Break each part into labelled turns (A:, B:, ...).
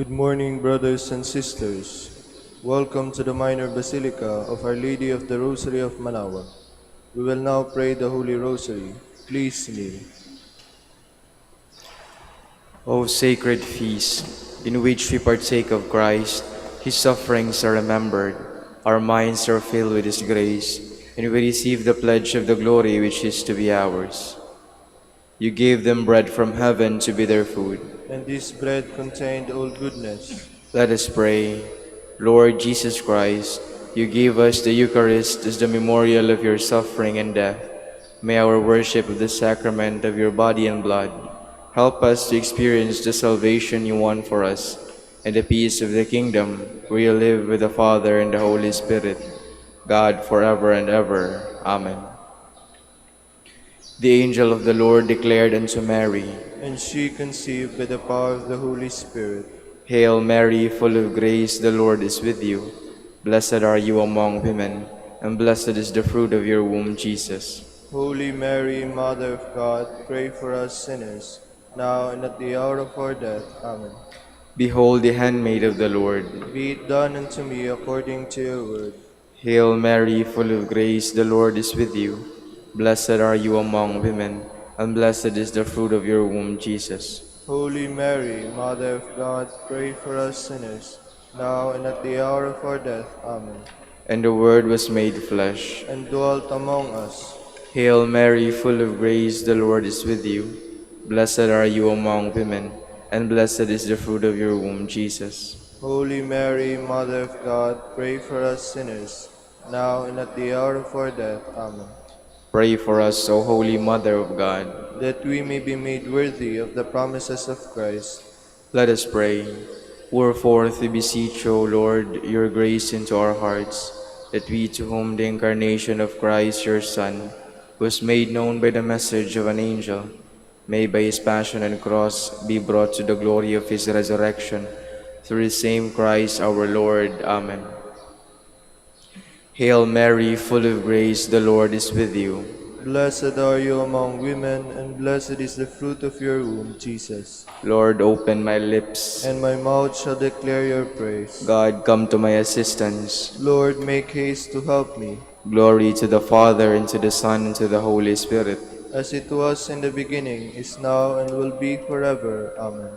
A: Good morning, brothers and sisters. Welcome to the Minor Basilica of Our Lady of the Rosary of Manaoag. We will now pray the Holy Rosary. Please kneel.
B: O sacred feast, in which we partake of Christ, His sufferings are remembered, our minds are filled with His grace, and we receive the pledge of the glory which is to be ours. You gave them bread from heaven to be their food.
A: And this bread contained all goodness.
B: Let us pray. Lord Jesus Christ, you gave us the Eucharist as the memorial of your suffering and death. May our worship of the sacrament of your body and blood help us to experience the salvation you won for us and the peace of the kingdom where you live with the Father and the Holy Spirit, God forever and ever. Amen. The angel of the Lord declared unto Mary,
A: And she conceived by the power of the Holy Spirit.
B: Hail Mary, full of grace, the Lord is with you. Blessed are you among women, and blessed is the fruit of your womb, Jesus.
A: Holy Mary, Mother of God, pray for us sinners, now and at the hour of our death. Amen.
B: Behold the handmaid of the Lord.
A: Be it done unto me according to your word.
B: Hail Mary, full of grace, the Lord is with you. Blessed are you among women, and blessed is the fruit of your womb, Jesus.
A: Holy Mary, Mother of God, pray for us sinners, now and at the hour of our death. Amen.
B: And the Word was made flesh,
A: and dwelt among us.
B: Hail Mary, full of grace, the Lord is with you. Blessed are you among women, and blessed is the fruit of your womb, Jesus.
A: Holy Mary, Mother of God, pray for us sinners, now and at the hour of our death. Amen.
B: Pray for us, O Holy Mother of God,
A: that we may be made worthy of the promises of Christ.
B: Let us pray. Pour forth, we beseech, O Lord, your grace into our hearts, that we, to whom the incarnation of Christ, your Son, was made known by the message of an angel, may by his passion and cross be brought to the glory of his resurrection, through the same Christ our Lord. Amen. Hail Mary, full of grace, the Lord is with you.
A: Blessed are you among women, and blessed is the fruit of your womb, Jesus.
B: Lord, open my lips,
A: and my mouth shall declare your praise.
B: God, come to my assistance.
A: Lord, make haste to help me.
B: Glory to the Father, and to the Son, and to the Holy Spirit.
A: As it was in the beginning, is now, and will be forever. Amen.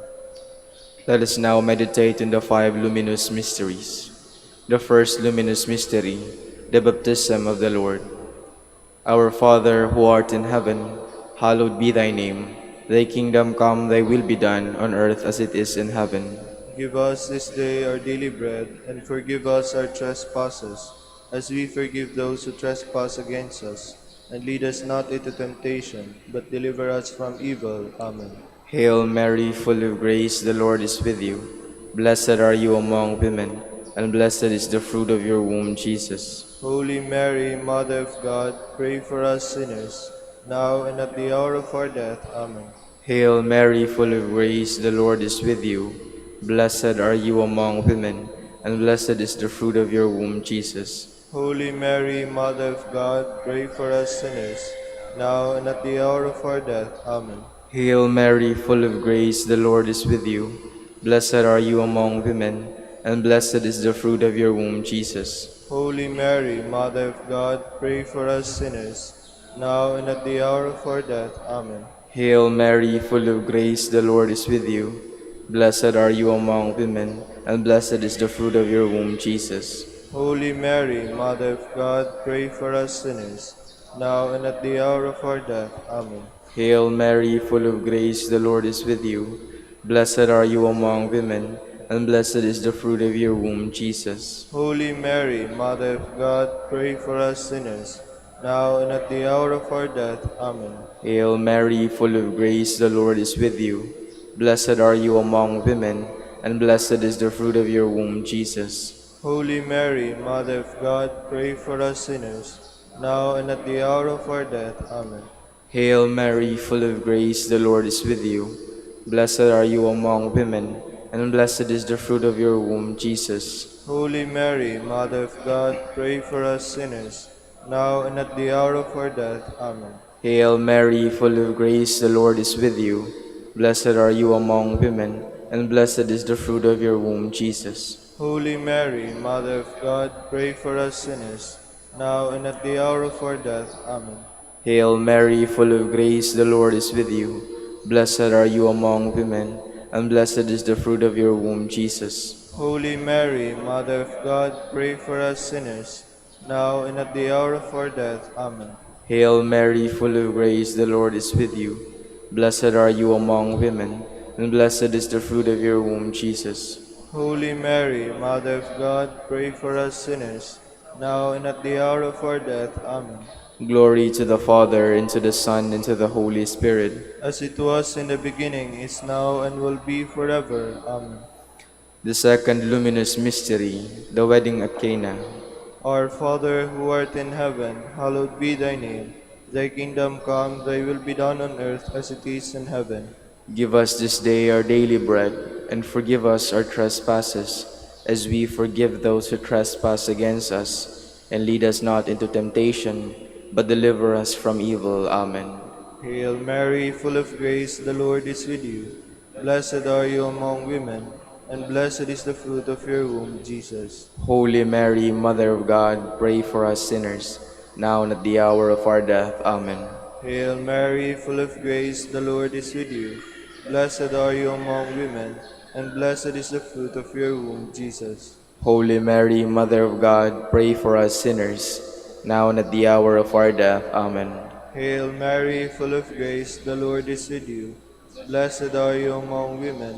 B: Let us now meditate on the 5 luminous mysteries. The first luminous mystery, the baptism of the Lord. Our Father, who art in heaven, hallowed be thy name. Thy kingdom come, thy will be done, on earth as it is in heaven.
A: Give us this day our daily bread, and forgive us our trespasses, as we forgive those who trespass against us. And lead us not into temptation, but deliver us from evil. Amen.
B: Hail Mary, full of grace, the Lord is with you. Blessed are you among women, and blessed is the fruit of your womb, Jesus.
A: Holy Mary, Mother of God, pray for us sinners, now and at the hour of our death. Amen.
B: Hail Mary, full of grace, the Lord is with you. Blessed are you among women, and blessed is the fruit of your womb, Jesus.
A: Holy Mary, Mother of God, pray for us sinners, now and at the hour of our death. Amen.
B: Hail Mary, full of grace, the Lord is with you. Blessed are you among women, and blessed is the fruit of your womb, Jesus.
A: Holy Mary, Mother of God, pray for us sinners, now and at the hour of our death. Amen.
B: Hail Mary, full of grace, the Lord is with you. Blessed are you among women, and blessed is the fruit of your womb, Jesus.
A: Holy Mary, Mother of God, pray for us sinners, now and at the hour of our death. Amen.
B: Hail Mary, full of grace, the Lord is with you. Blessed are you among women, and blessed is the fruit of your womb, Jesus.
A: Holy Mary, Mother of God, pray for us sinners, now and at the hour of our death. Amen.
B: Hail Mary, full of grace, the Lord is with you. Blessed are you among women, and blessed is the fruit of your womb, Jesus.
A: Holy Mary, Mother of God, pray for us sinners, now and at the hour of our death. Amen.
B: Hail Mary, full of grace, the Lord is with you. Blessed are you among women, and blessed is the fruit of your womb, Jesus.
A: Holy Mary, Mother of God, pray for us sinners, now and at the hour of our death. Amen.
B: Hail Mary, full of grace, the Lord is with you. Blessed are you among women, and blessed is the fruit of your womb, Jesus.
A: Holy Mary, Mother of God, pray for us sinners, now and at the hour of our death. Amen.
B: Hail Mary, full of grace, the Lord is with you. Blessed are you among women, and blessed is the fruit of your womb, Jesus.
A: Holy Mary, Mother of God, pray for us sinners, now and at the hour of our death. Amen.
B: Hail Mary, full of grace, the Lord is with you. Blessed are you among women, and blessed is the fruit of your womb, Jesus.
A: Holy Mary, Mother of God, pray for us sinners, now and at the hour of our death. Amen.
B: Glory to the Father, and to the Son, and to the Holy Spirit.
A: As it was in the beginning, is now, and will be forever. Amen.
B: The second luminous mystery, the wedding at Cana.
A: Our Father, who art in heaven, hallowed be thy name. Thy kingdom come, thy will be done on earth as it is in heaven.
B: Give us this day our daily bread, and forgive us our trespasses, as we forgive those who trespass against us. And lead us not into temptation, but deliver us from evil. Amen.
A: Hail Mary, full of grace, the Lord is with you. Blessed are you among women, and blessed is the fruit of your womb, Jesus.
B: Holy Mary, Mother of God, pray for us sinners, now and at the hour of our death. Amen.
A: Hail Mary, full of grace, the Lord is with you. Blessed are you among women, and blessed is the fruit of your womb, Jesus.
B: Holy Mary, Mother of God, pray for us sinners, now and at the hour of our death. Amen.
A: Hail Mary, full of grace, the Lord is with you. Blessed are you among women,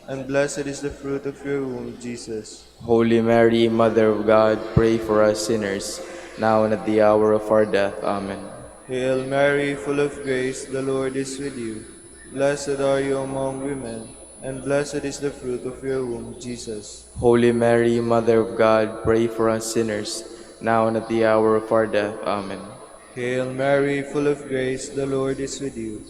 A: and blessed is the fruit of your womb, Jesus.
B: Holy Mary, Mother of God, pray for us sinners, now and at the hour of our death. Amen.
A: Hail Mary, full of grace, the Lord is with you. Blessed are you among women, and blessed is the fruit of your womb, Jesus.
B: Holy Mary, Mother of God, pray for us sinners, now and at the hour of our death. Amen.
A: Hail Mary, full of grace, the Lord is with you.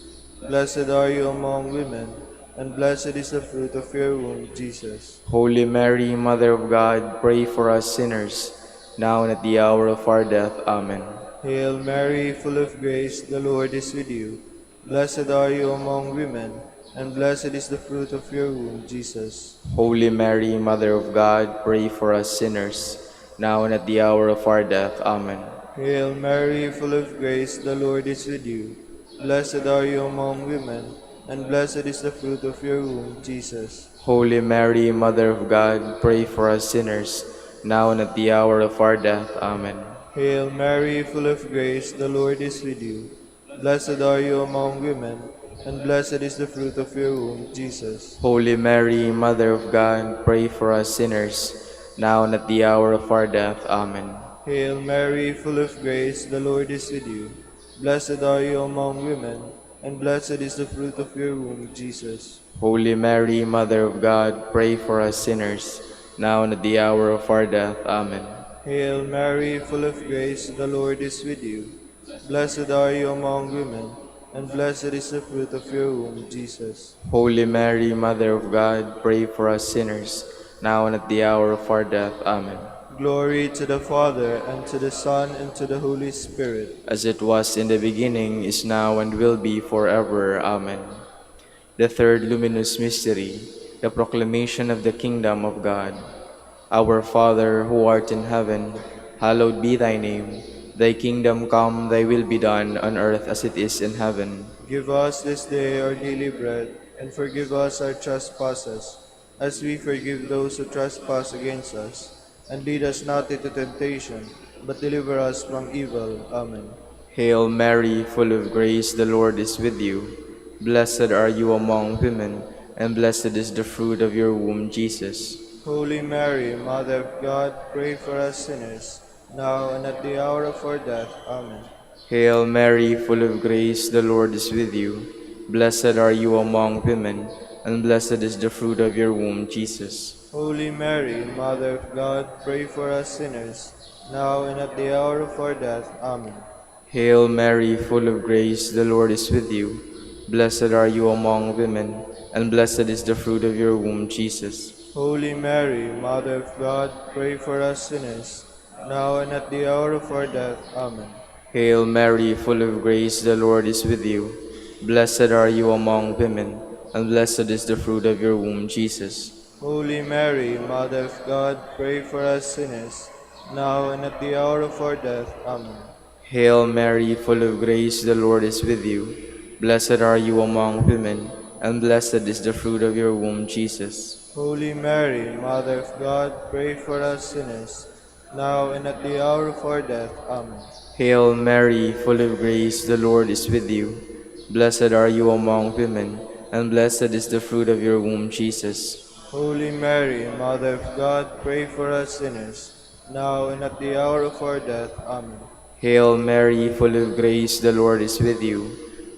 A: Blessed are you among women, and blessed is the fruit of your womb, Jesus.
B: Holy Mary, Mother of God, pray for us sinners, now and at the hour of our death. Amen.
A: Hail Mary, full of grace, the Lord is with you. Blessed are you among women, and blessed is the fruit of your womb, Jesus.
B: Holy Mary, Mother of God, pray for us sinners, now and at the hour of our death. Amen.
A: Hail Mary, full of grace, the Lord is with you. Blessed are you among women, and blessed is the fruit of your womb, Jesus.
B: Holy Mary, Mother of God, pray for us sinners, now and at the hour of our death. Amen.
A: Hail Mary, full of grace, the Lord is with you. Blessed are you among women, and blessed is the fruit of your womb, Jesus.
B: Holy Mary, Mother of God, pray for us sinners, now and at the hour of our death. Amen.
A: Hail Mary, full of grace, the Lord is with you. Blessed are you among women, and blessed is the fruit of your womb, Jesus.
B: Holy Mary, Mother of God, pray for us sinners, now and at the hour of our death. Amen.
A: Hail Mary, full of grace, the Lord is with you. Blessed are you among women, and blessed is the fruit of your womb, Jesus.
B: Holy Mary, Mother of God, pray for us sinners, now and at the hour of our death. Amen.
A: Glory to the Father, and to the Son, and to the Holy Spirit.
B: As it was in the beginning, is now, and will be forever. Amen. The third luminous mystery, the proclamation of the kingdom of God. Our Father, who art in heaven, hallowed be thy name. Thy kingdom come, thy will be done, on earth as it is in heaven.
A: Give us this day our daily bread, and forgive us our trespasses, as we forgive those who trespass against us. And lead us not into temptation, but deliver us from evil. Amen.
B: Hail Mary, full of grace, the Lord is with you. Blessed are you among women, and blessed is the fruit of your womb, Jesus.
A: Holy Mary, Mother of God, pray for us sinners, now and at the hour of our death. Amen.
B: Hail Mary, full of grace, the Lord is with you. Blessed are you among women, and blessed is the fruit of your womb, Jesus.
A: Holy Mary, Mother of God, pray for us sinners, now and at the hour of our death. Amen.
B: Hail Mary, full of grace, the Lord is with you. Blessed are you among women, and blessed is the fruit of your womb, Jesus.
A: Holy Mary, Mother of God, pray for us sinners, now and at the hour of our death. Amen.
B: Hail Mary, full of grace, the Lord is with you. Blessed are you among women, and blessed is the fruit of your womb, Jesus.
A: Holy Mary, Mother of God, pray for us sinners, now and at the hour of our death. Amen.
B: Hail Mary, full of grace, the Lord is with you. Blessed are you among women, and blessed is the fruit of your womb, Jesus.
A: Holy Mary, Mother of God, pray for us sinners, now and at the hour of our death. Amen.
B: Hail Mary, full of grace, the Lord is with you. Blessed are you among women, and blessed is the fruit of your womb, Jesus.
A: Holy Mary, Mother of God, pray for us sinners, now and at the hour of our death. Amen.
B: Hail Mary, full of grace, the Lord is with you.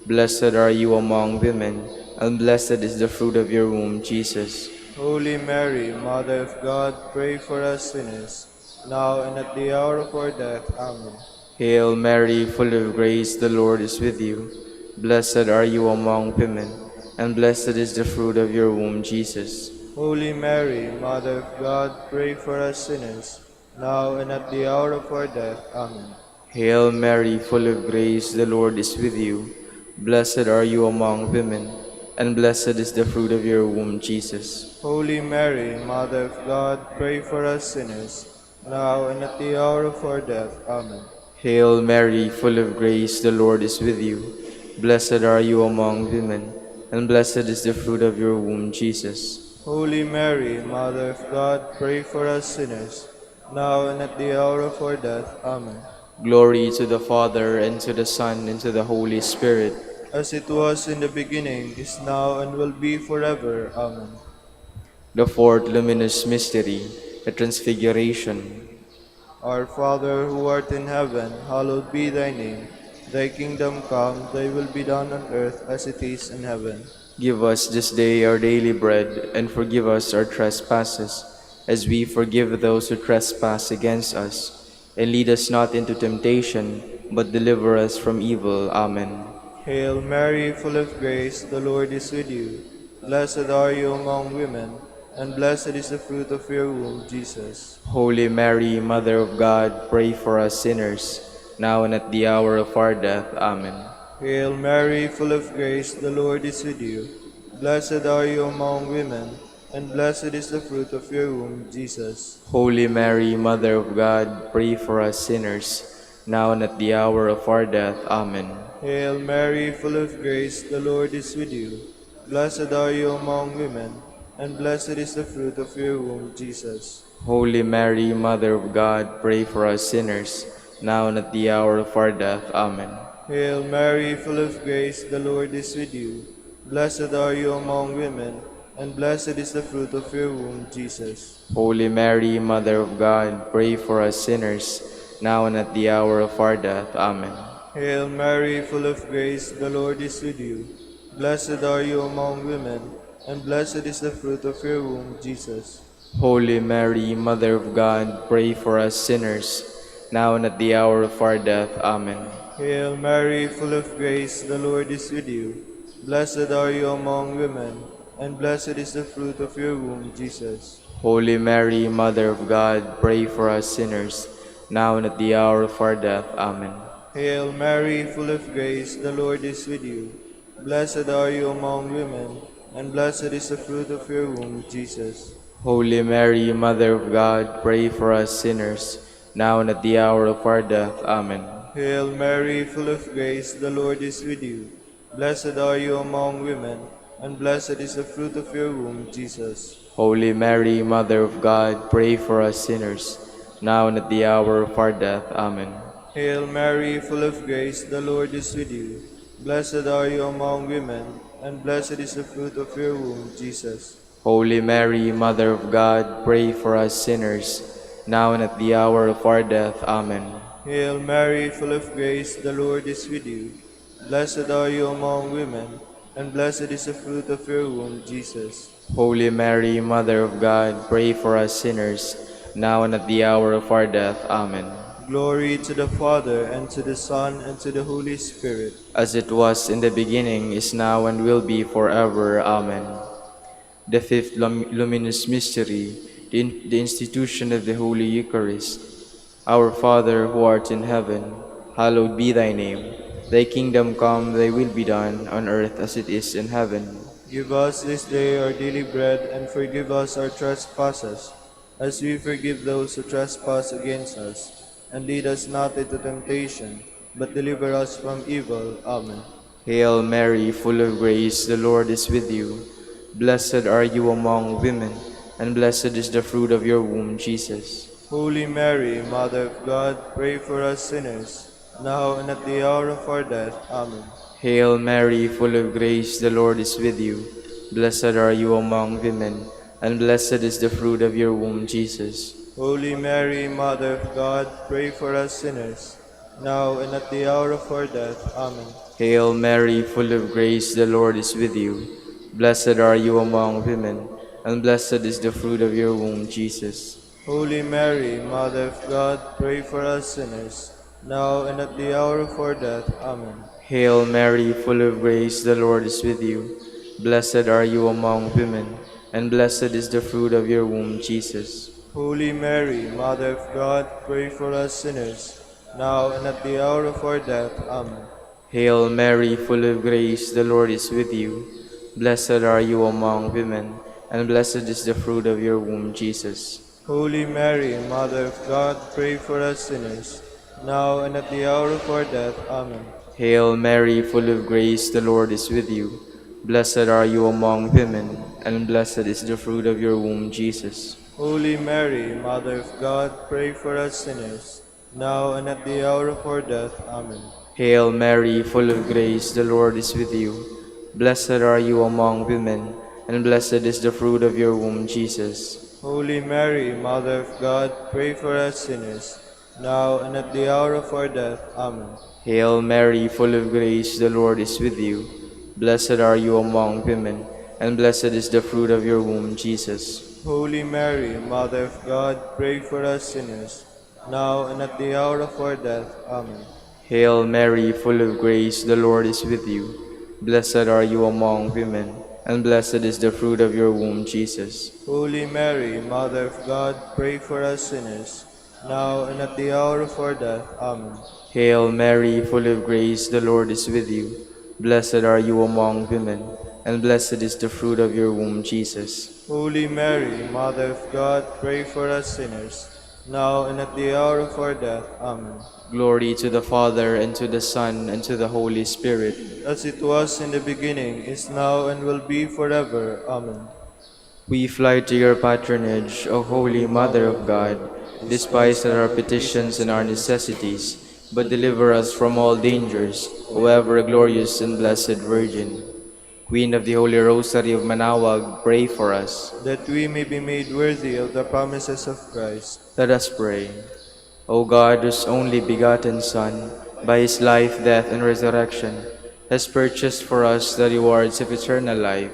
B: Blessed are you among women, and blessed is the fruit of your womb, Jesus.
A: Holy Mary, Mother of God, pray for us sinners, now and at the hour of our death. Amen.
B: Hail Mary, full of grace, the Lord is with you. Blessed are you among women, and blessed is the fruit of your womb, Jesus.
A: Holy Mary, Mother of God, pray for us sinners, now and at the hour of our death. Amen.
B: Hail Mary, full of grace, the Lord is with you. Blessed are you among women, and blessed is the fruit of your womb, Jesus.
A: Holy Mary, Mother of God, pray for us sinners, now and at the hour of our death. Amen.
B: Hail Mary, full of grace, the Lord is with you. Blessed are you among women, and blessed is the fruit of your womb, Jesus.
A: Holy Mary, Mother of God, pray for us sinners, now and at the hour of our death. Amen.
B: Glory to the Father, and to the Son, and to the Holy Spirit.
A: As it was in the beginning, is now, and will be forever. Amen.
B: The fourth luminous mystery, the Transfiguration.
A: Our Father, who art in heaven, hallowed be thy name. Thy kingdom come, thy will be done on earth as it is in heaven.
B: Give us this day our daily bread, and forgive us our trespasses, as we forgive those who trespass against us. And lead us not into temptation, but deliver us from evil. Amen.
A: Hail Mary, full of grace, the Lord is with you. Blessed are you among women, and blessed is the fruit of your womb, Jesus.
B: Holy Mary, Mother of God, pray for us sinners, now and at the hour of our death. Amen.
A: Hail Mary, full of grace, the Lord is with you. Blessed are you among women, and blessed is the fruit of your womb, Jesus.
B: Holy Mary, Mother of God, pray for us sinners, now and at the hour of our death. Amen.
A: Hail Mary, full of grace, the Lord is with you. Blessed are you among women, and blessed is the fruit of your womb, Jesus.
B: Holy Mary, Mother of God, pray for us sinners, now and at the hour of our death. Amen.
A: Hail Mary, full of grace, the Lord is with you. Blessed are you among women, and blessed is the fruit of your womb, Jesus.
B: Holy Mary, Mother of God, pray for us sinners, now and at the hour of our death. Amen.
A: Hail Mary, full of grace, the Lord is with you. Blessed are you among women, and blessed is the fruit of your womb, Jesus.
B: Holy Mary, Mother of God, pray for us sinners, now and at the hour of our death. Amen.
A: Hail Mary, full of grace, the Lord is with you. Blessed are you among women, and blessed is the fruit of your womb, Jesus.
B: Holy Mary, Mother of God, pray for us sinners, now and at the hour of our death. Amen.
A: Hail Mary, full of grace, the Lord is with you. Blessed are you among women, and blessed is the fruit of your womb, Jesus.
B: Holy Mary, Mother of God, pray for us sinners, now and at the hour of our death. Amen.
A: Hail Mary, full of grace, the Lord is with you. Blessed are you among women, and blessed is the fruit of your womb, Jesus.
B: Holy Mary, Mother of God, pray for us sinners, now and at the hour of our death. Amen.
A: Hail Mary, full of grace, the Lord is with you. Blessed are you among women, and blessed is the fruit of your womb, Jesus.
B: Holy Mary, Mother of God, pray for us sinners, now and at the hour of our death. Amen.
A: Hail Mary, full of grace, the Lord is with you. Blessed are you among women, and blessed is the fruit of your womb, Jesus.
B: Holy Mary, Mother of God, pray for us sinners, now and at the hour of our death. Amen.
A: Glory to the Father, and to the Son, and to the Holy Spirit.
B: As it was in the beginning, is now, and will be forever. Amen. The fifth luminous mystery, the institution of the Holy Eucharist. Our Father, who art in heaven, hallowed be thy name. Thy kingdom come, thy will be done, on earth as it is in heaven.
A: Give us this day our daily bread, and forgive us our trespasses, as we forgive those who trespass against us. And lead us not into temptation, but deliver us from evil. Amen.
B: Hail Mary, full of grace, the Lord is with you. Blessed are you among women, and blessed is the fruit of your womb, Jesus.
A: Holy Mary, Mother of God, pray for us sinners, now and at the hour of our death. Amen.
B: Hail Mary, full of grace, the Lord is with you. Blessed are you among women, and blessed is the fruit of your womb, Jesus.
A: Holy Mary, Mother of God, pray for us sinners, now and at the hour of our death. Amen.
B: Hail Mary, full of grace, the Lord is with you. Blessed are you among women, and blessed is the fruit of your womb, Jesus.
A: Holy Mary, Mother of God, pray for us sinners, now and at the hour of our death. Amen.
B: Hail Mary, full of grace, the Lord is with you. Blessed are you among women, and blessed is the fruit of your womb, Jesus.
A: Holy Mary, Mother of God, pray for us sinners, now and at the hour of our death. Amen.
B: Hail Mary, full of grace, the Lord is with you. Blessed are you among women, and blessed is the fruit of your womb, Jesus.
A: Holy Mary, Mother of God, pray for us sinners, now and at the hour of our death. Amen.
B: Hail Mary, full of grace, the Lord is with you. Blessed are you among women, and blessed is the fruit of your womb, Jesus.
A: Holy Mary, Mother of God, pray for us sinners, now and at the hour of our death. Amen.
B: Hail Mary, full of grace, the Lord is with you. Blessed are you among women, and blessed is the fruit of your womb, Jesus.
A: Holy Mary, Mother of God, pray for us sinners, now and at the hour of our death. Amen.
B: Hail Mary, full of grace, the Lord is with you. Blessed are you among women, and blessed is the fruit of your womb, Jesus.
A: Holy Mary, Mother of God, pray for us sinners, now and at the hour of our death. Amen.
B: Hail Mary, full of grace, the Lord is with you. Blessed are you among women, and blessed is the fruit of your womb, Jesus.
A: Holy Mary, Mother of God, pray for us sinners, now and at the hour of our death. Amen.
B: Hail Mary, full of grace, the Lord is with you. Blessed are you among women, and blessed is the fruit of your womb, Jesus.
A: Holy Mary, Mother of God, pray for us sinners, now and at the hour of our death. Amen.
B: Glory to the Father, and to the Son, and to the Holy Spirit.
A: As it was in the beginning, is now, and will be forever. Amen.
B: We fly to your patronage, O Holy Mother of God. Despise not our petitions and our necessities, but deliver us from all dangers, O ever glorious and blessed Virgin. Queen of the Holy Rosary of Manaoag, pray for us.
A: That we may be made worthy of the promises of Christ.
B: Let us pray. O God, whose only begotten Son, by his life, death, and resurrection, has purchased for us the rewards of eternal life,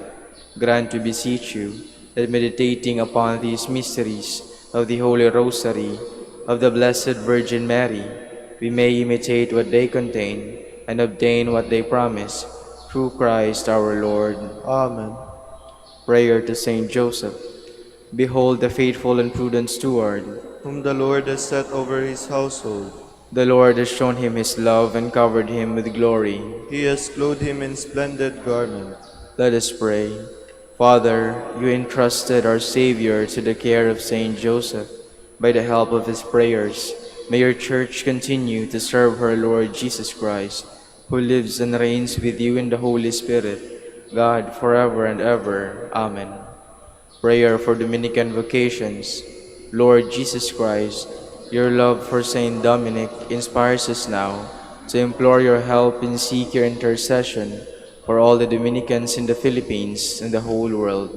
B: grant, we beseech you, that meditating upon these mysteries of the Holy Rosary of the Blessed Virgin Mary, we may imitate what they contain and obtain what they promise, through Christ our Lord.
A: Amen.
B: Prayer to Saint Joseph. Behold the faithful and prudent steward,
A: Whom the Lord has set over his household.
B: the Lord has shown him his love and covered him with glory.
A: He has clothed him in splendid garment.
B: Let us pray. Father, you entrusted our Savior to the care of Saint Joseph. By the help of his prayers, may your Church continue to serve her Lord Jesus Christ, who lives and reigns with you in the Holy Spirit, God, forever and ever. Amen. Prayer for Dominican vocations. Lord Jesus Christ, your love for Saint Dominic inspires us now to implore your help and seek your intercession for all the Dominicans in the Philippines and the whole world.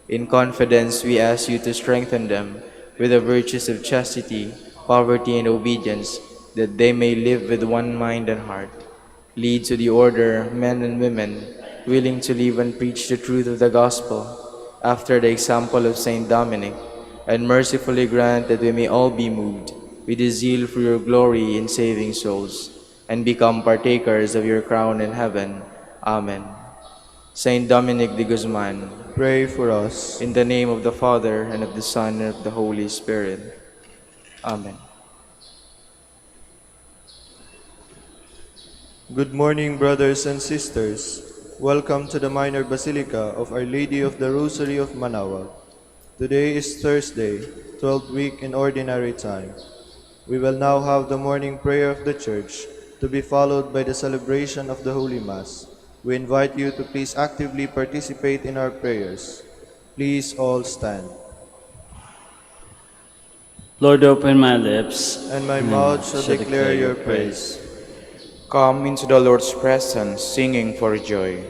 B: In confidence, we ask you to strengthen them with the virtues of chastity, poverty, and obedience, that they may live with one mind and heart. Lead to the order men and women willing to live and preach the truth of the gospel, after the example of Saint Dominic, and mercifully grant that we may all be moved with a zeal for your glory in saving souls, and become partakers of your crown in heaven. Amen. Saint Dominic de Guzman,
A: Pray for us.
B: in the name of the Father, and of the Son, and of the Holy Spirit. Amen.
A: Good morning, brothers and sisters. Welcome to the minor basilica of Our Lady of the Rosary of Manaoag. Today is Thursday, 12th week in Ordinary Time. We will now have the morning prayer of the Church, to be followed by the celebration of the Holy Mass. We invite you to please actively participate in our prayers. Please all stand.
C: Lord, open my lips,
A: And my mouth shall declare your praise.
B: Come into the Lord's presence, singing for joy.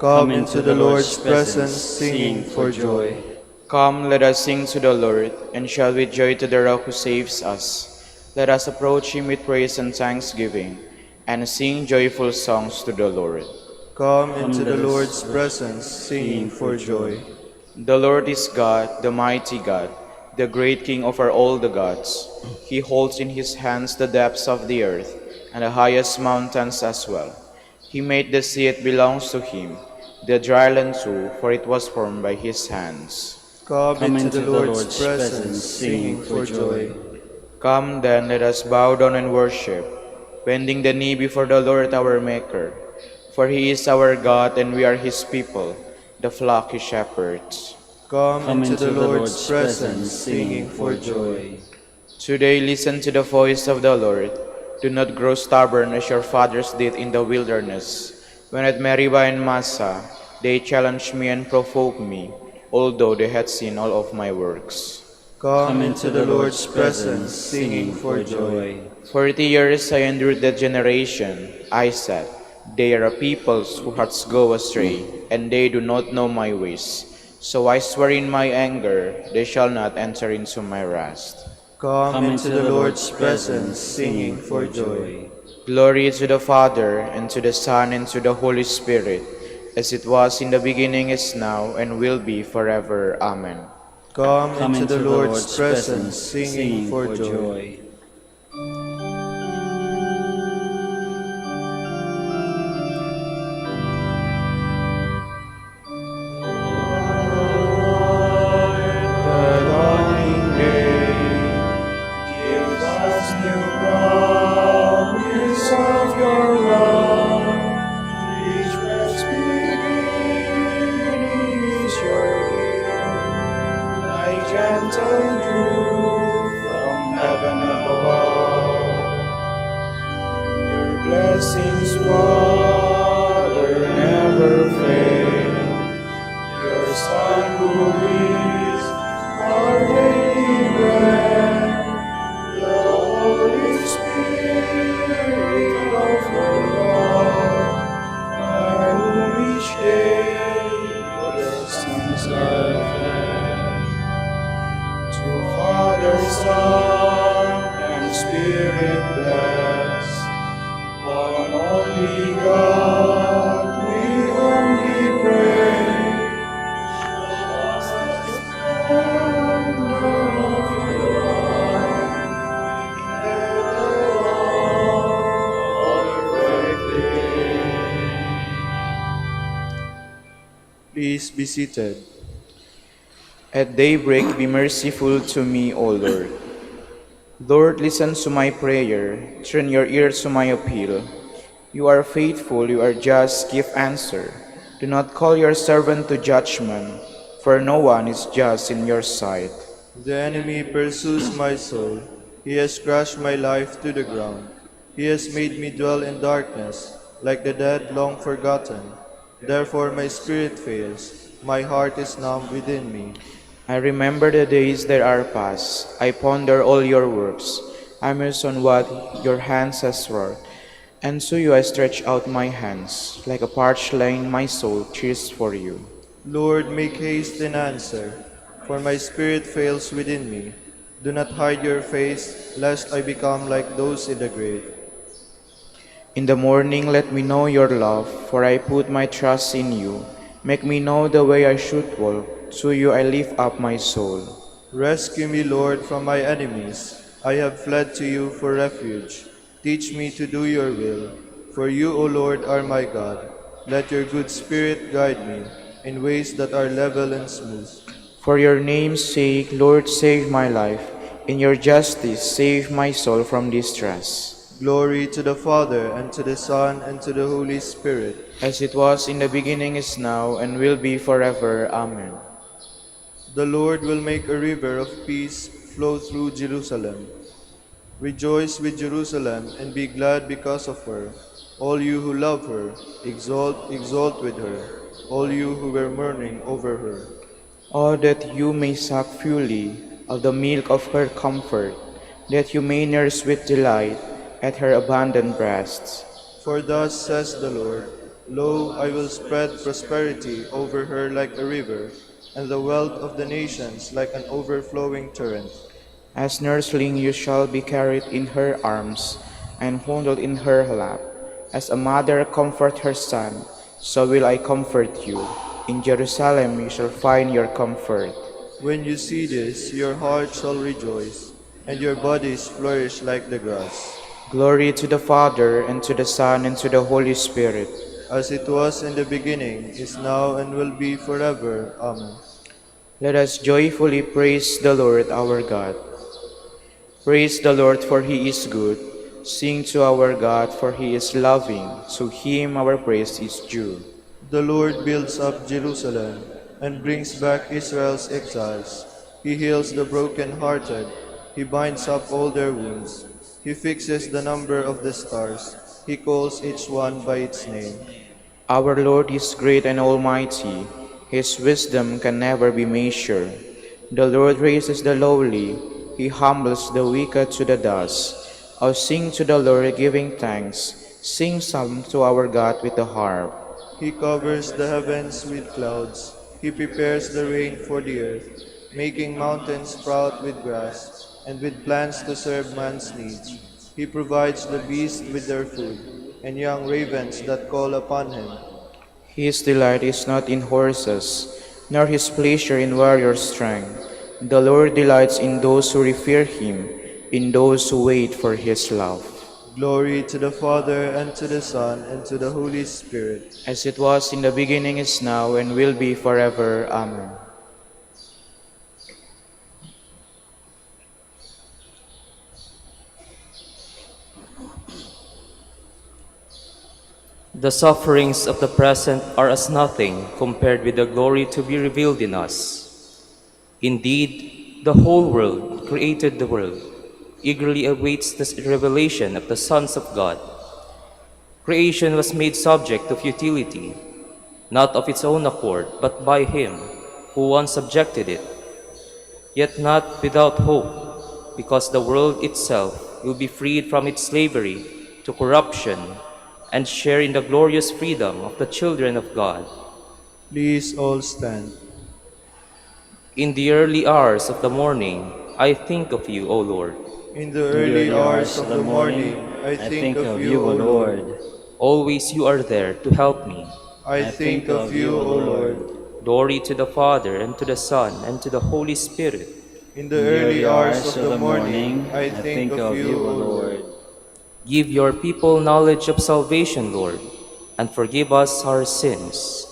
A: Come into the Lord's presence, singing for joy.
B: Come, let us sing to the Lord, and shout with joy to the Rock who saves us. Let us approach him with praise and thanksgiving, and sing joyful songs to the Lord.
A: Come into the Lord's presence, singing for joy.
B: The Lord is God, the mighty God, the great King over all the gods. He holds in his hands the depths of the earth, and the highest mountains as well. He made the sea, it belongs to him, the dry land too, for it was formed by his hands.
A: Come into the Lord's presence, singing for joy.
B: Come then, let us bow down and worship, bending the knee before the Lord our Maker. For he is our God, and we are his people, the flock he shepherds.
A: Come into the Lord's presence, singing for joy.
B: Today listen to the voice of the Lord. Do not grow stubborn as your fathers did in the wilderness. When at Meribah and Massa, they challenged me and provoked me, although they had seen all of my works.
A: Come into the Lord's presence, singing for joy.
B: 40 years I endured that generation. I said, they are a people whose hearts go astray, and they do not know my ways. So I swear in my anger, they shall not enter into my rest.
A: Come into the Lord's presence, singing for joy.
B: Glory to the Father, and to the Son, and to the Holy Spirit, as it was in the beginning, is now, and will be forever. Amen.
A: Come into the Lord's presence, singing for joy.
B: Blessings, Father, never fail. Your Son who is our daily bread, the Holy Spirit of your love, by whom each day your sons are fed. To Father, Son, and Spirit bless. One only God, we only pray. Show us the splendor of your light, let the dawn of perfect day.
A: Please be seated.
B: At daybreak, be merciful to me, O Lord. Lord, listen to my prayer. Turn your ears to my appeal. You are faithful, you are just, give answer. Do not call your servant to judgment, for no one is just in your sight.
A: The enemy pursues my soul. He has crushed my life to the ground. He has made me dwell in darkness, like the dead long forgotten. Therefore my spirit fails. My heart is numb within me.
B: I remember the days that are past. I ponder all your works. I muse on what your hands has wrought. And to you I stretch out my hands. Like a parched land, my soul thirsts for you.
A: Lord, make haste and answer, for my spirit fails within me. Do not hide your face, lest I become like those in the grave.
B: In the morning let me know your love, for I put my trust in you. Make me know the way I should walk. To you I lift up my soul.
A: Rescue me, Lord, from my enemies. I have fled to you for refuge. Teach me to do your will, for you, O Lord, are my God. Let your good spirit guide me in ways that are level and smooth.
B: For your name's sake, Lord, save my life. In your justice, save my soul from distress.
A: Glory to the Father, and to the Son, and to the Holy Spirit.
B: As it was in the beginning, is now, and will be forever. Amen.
A: The Lord will make a river of peace flow through Jerusalem. Rejoice with Jerusalem, and be glad because of her. All you who love her, exult, exult with her. All you who were mourning over her.
B: Oh, that you may suck fully of the milk of her comfort, that you may nurse with delight at her abundant breasts.
A: For thus says the Lord, Lo, I will spread prosperity over her like a river, and the wealth of the nations like an overflowing torrent.
B: As nursling you shall be carried in her arms, and fondled in her lap. As a mother comforts her son, so will I comfort you. In Jerusalem you shall find your comfort.
A: When you see this, your heart shall rejoice, and your bodies flourish like the grass.
B: Glory to the Father, and to the Son, and to the Holy Spirit.
A: As it was in the beginning, is now, and will be forever. Amen.
B: Let us joyfully praise the Lord our God. Praise the Lord, for he is good. Sing to our God, for he is loving. To him our praise is due.
A: The Lord builds up Jerusalem, and brings back Israel's exiles. He heals the broken-hearted. He binds up all their wounds. He fixes the number of the stars. He calls each one by its name.
B: Our Lord is great and almighty. His wisdom can never be measured. The Lord raises the lowly. He humbles the wicked to the dust. Oh, sing to the Lord, giving thanks. Sing psalm to our God with the harp.
A: He covers the heavens with clouds. He prepares the rain for the earth, making mountains sprout with grass, and with plants to serve man's needs. He provides the beasts with their food, and young ravens that call upon him.
B: His delight is not in horses, nor his pleasure in warriors' strength. The Lord delights in those who revere him, in those who wait for his love.
A: Glory to the Father, and to the Son, and to the Holy Spirit.
B: As it was in the beginning, is now, and will be forever. Amen.
D: The sufferings of the present are as nothing compared with the glory to be revealed in us. Indeed, the whole world, created the world, eagerly awaits the revelation of the sons of God. Creation was made subject to futility, not of its own accord, but by him who once subjected it, yet not without hope, because the world itself will be freed from its slavery to corruption and share in the glorious freedom of the children of God.
A: Please all stand.
D: In the early hours of the morning, I think of you, O Lord.
A: In the early hours of the morning, I think of you, O Lord.
D: Always you are there to help me.
A: I think of you, O Lord.
D: Glory to the Father, and to the Son, and to the Holy Spirit.
A: In the early hours of the morning, I think of you, O Lord.
D: Give your people knowledge of salvation, Lord, and forgive us our sins.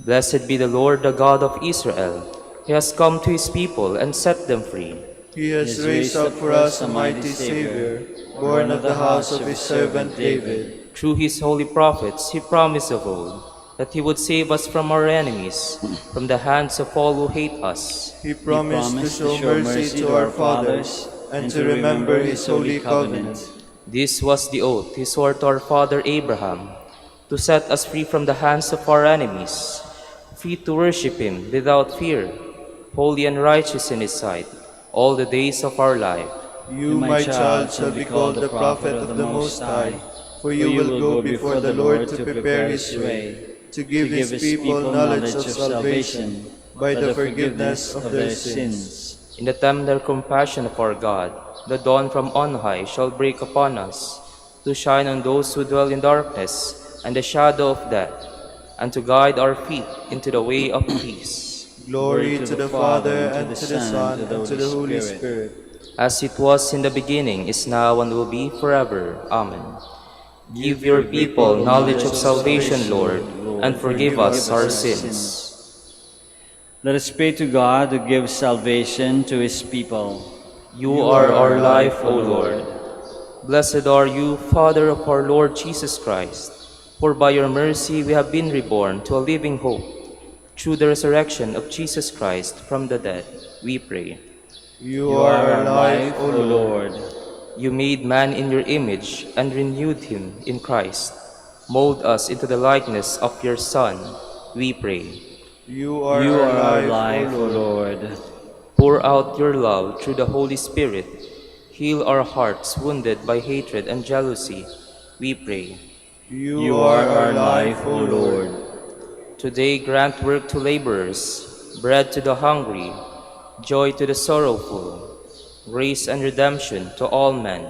D: Blessed be the Lord, the God of Israel. He has come to his people and set them free.
A: He has raised up for us a mighty Savior, born of the house of his servant David.
D: Through his holy prophets, he promised of old that he would save us from our enemies, from the hands of all who hate us.
A: He promised to show mercy to our fathers, and to remember his holy covenant.
D: This was the oath he swore to our father Abraham, to set us free from the hands of our enemies, free to worship him without fear, holy and righteous in his sight, all the days of our life.
A: You, my child, shall be called the prophet of the Most High, for you will go before the Lord to prepare his way, to give his people knowledge of salvation by the forgiveness of their sins.
D: In the tender compassion of our God, the dawn from on high shall break upon us, to shine on those who dwell in darkness and the shadow of death, and to guide our feet into the way of peace.
A: Glory to the Father, and to the Son, and to the Holy Spirit.
D: As it was in the beginning, is now, and will be forever. Amen. Give your people knowledge of salvation, Lord, and forgive us our sins.
C: Let us pray to God who gives salvation to his people.
D: You are our life, O Lord. Blessed are you, Father of our Lord Jesus Christ, for by your mercy we have been reborn to a living hope. Through the resurrection of Jesus Christ from the dead, we pray.
A: You
C: You
A: are
C: are
A: our
C: our
A: life,
C: life,
A: O
C: O
A: Lord.
C: Lord.
D: You made man in your image and renewed him in Christ. Mold us into the likeness of your Son, we pray.
A: You are
C: You
A: our
C: are our
A: life,
C: life,
A: O
C: O
A: Lord.
C: Lord.
D: Pour out your love through the Holy Spirit. Heal our hearts wounded by hatred and jealousy, we pray.
A: You
C: You
A: are
C: are
A: our
C: our
A: life,
C: life,
A: O
C: O
A: Lord.
C: Lord.
D: Today grant work to laborers, bread to the hungry, joy to the sorrowful, grace and redemption to all men,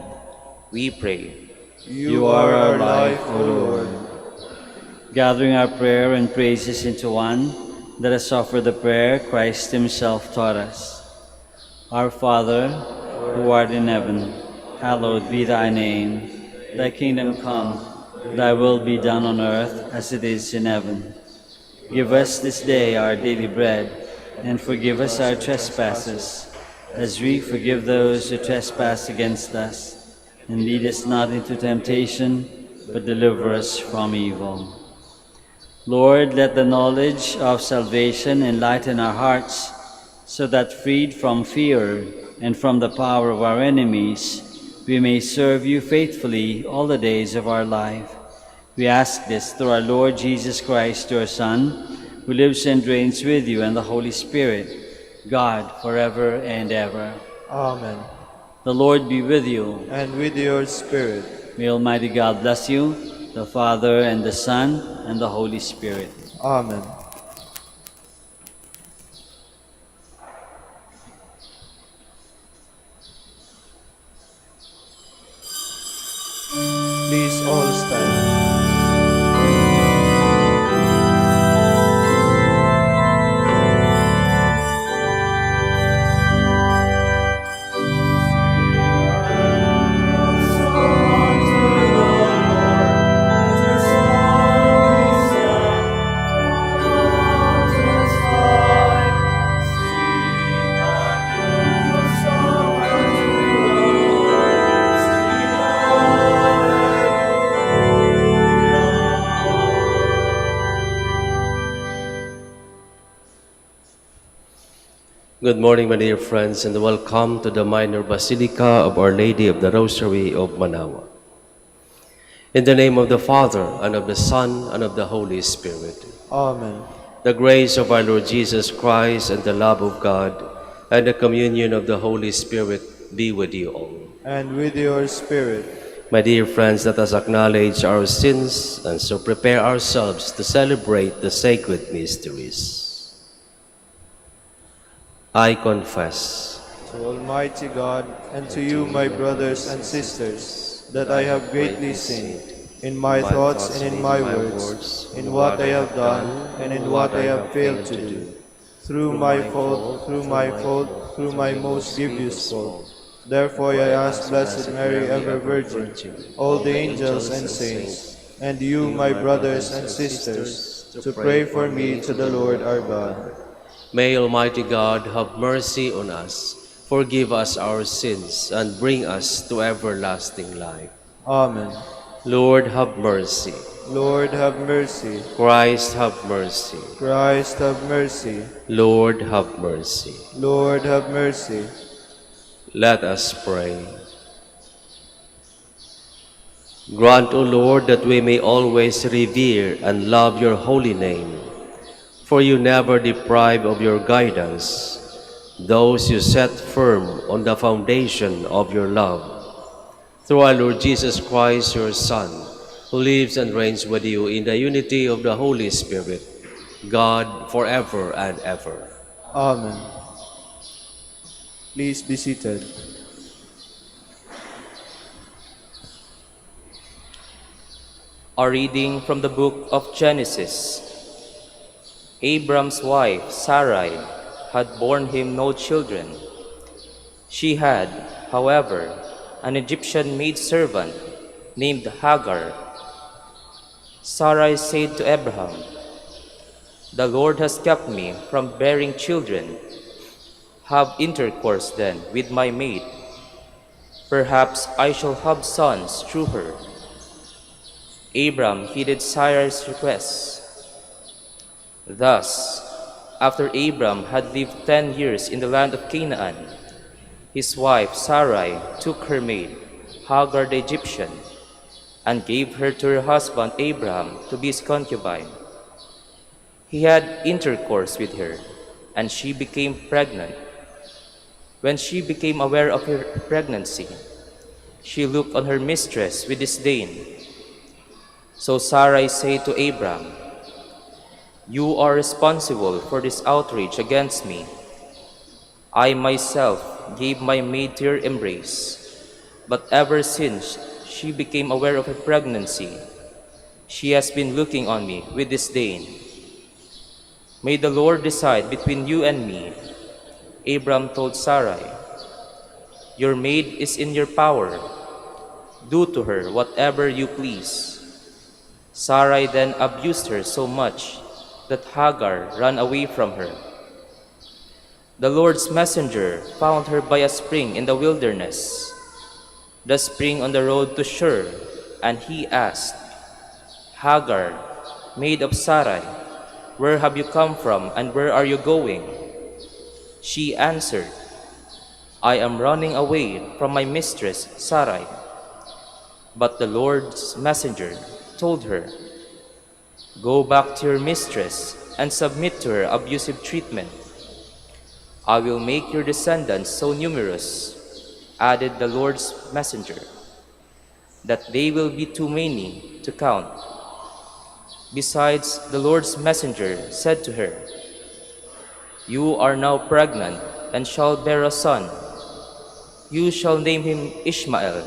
D: we pray.
C: You
A: You
C: are
A: are
C: our
A: our
C: life,
A: life,
C: O
A: O
C: Lord.
A: Lord.
C: Gathering our prayer and praises into one, let us offer the prayer Christ himself taught us. Our Father, who art in heaven, hallowed be thy name. Thy kingdom come, thy will be done on earth as it is in heaven. Give us this day our daily bread, and forgive us our trespasses, as we forgive those who trespass against us. And lead us not into temptation, but deliver us from evil. Lord, let the knowledge of salvation enlighten our hearts, so that freed from fear and from the power of our enemies, we may serve you faithfully all the days of our life. We ask this through our Lord Jesus Christ, your Son, who lives and reigns with you and the Holy Spirit, God, forever and ever.
A: Amen.
C: The Lord be with you.
A: And with your spirit.
C: May Almighty God bless you, the Father, and the Son, and the Holy Spirit.
A: Amen. Please all stand.
E: Good morning, my dear friends, and welcome to the Minor Basilica of Our Lady of the Rosary of Manaoag. In the name of the Father, and of the Son, and of the Holy Spirit.
A: Amen.
E: The grace of our Lord Jesus Christ, and the love of God, and the communion of the Holy Spirit be with you all.
A: And with your spirit.
E: My dear friends, let us acknowledge our sins, and so prepare ourselves to celebrate the sacred mysteries. I confess
A: To Almighty God, and to you, my brothers and sisters, that I have greatly sinned, in my thoughts and in my words, in what I have done and in what I have failed to do. Through my fault, through my most grievous fault. Therefore I ask Blessed Mary, ever Virgin, all the angels and saints, and you, my brothers and sisters, to pray for me to the Lord our God.
E: May Almighty God have mercy on us, forgive us our sins, and bring us to everlasting life.
A: Amen.
E: Lord, have mercy.
A: Lord, have mercy.
E: Christ, have mercy.
A: Christ, have mercy.
E: Lord, have mercy.
A: Lord, have mercy.
E: Let us pray. Grant, O Lord, that we may always revere and love your holy name, for you never deprive of your guidance those you set firm on the foundation of your love. Through our Lord Jesus Christ, your Son, who lives and reigns with you in the unity of the Holy Spirit, God, forever and ever.
A: Amen. Please be seated.
D: A reading from the book of Genesis. Abram's wife, Sarai, had borne him no children. She had, however, an Egyptian maidservant named Hagar. Sarai said to Abraham, "The Lord has kept me from bearing children. Have intercourse then with my maid." Perhaps I shall have sons through her. Abram heeded Sarai's request. Thus, after Abram had lived 10 years in the land of Canaan, his wife Sarai took her maid, Hagar the Egyptian, and gave her to her husband Abraham to be his concubine. He had intercourse with her, and she became pregnant. When she became aware of her pregnancy, she looked on her mistress with disdain. So Sarai said to Abram, "You are responsible for this outrage against me. I myself gave my maid to your embrace, but ever since she became aware of her pregnancy, she has been looking on me with disdain. May the Lord decide between you and me." Abram told Sarai, "Your maid is in your power. Do to her whatever you please." Sarai then abused her so much that Hagar ran away from her. The Lord's messenger found her by a spring in the wilderness, the spring on the road to Shur, and he asked, "Hagar, maid of Sarai, where have you come from and where are you going?" She answered, "I am running away from my mistress Sarai." But the Lord's messenger told her, "Go back to your mistress and submit to her abusive treatment. I will make your descendants so numerous," added the Lord's messenger, "that they will be too many to count." Besides, the Lord's messenger said to her, "You are now pregnant and shall bear a son. You shall name him Ishmael,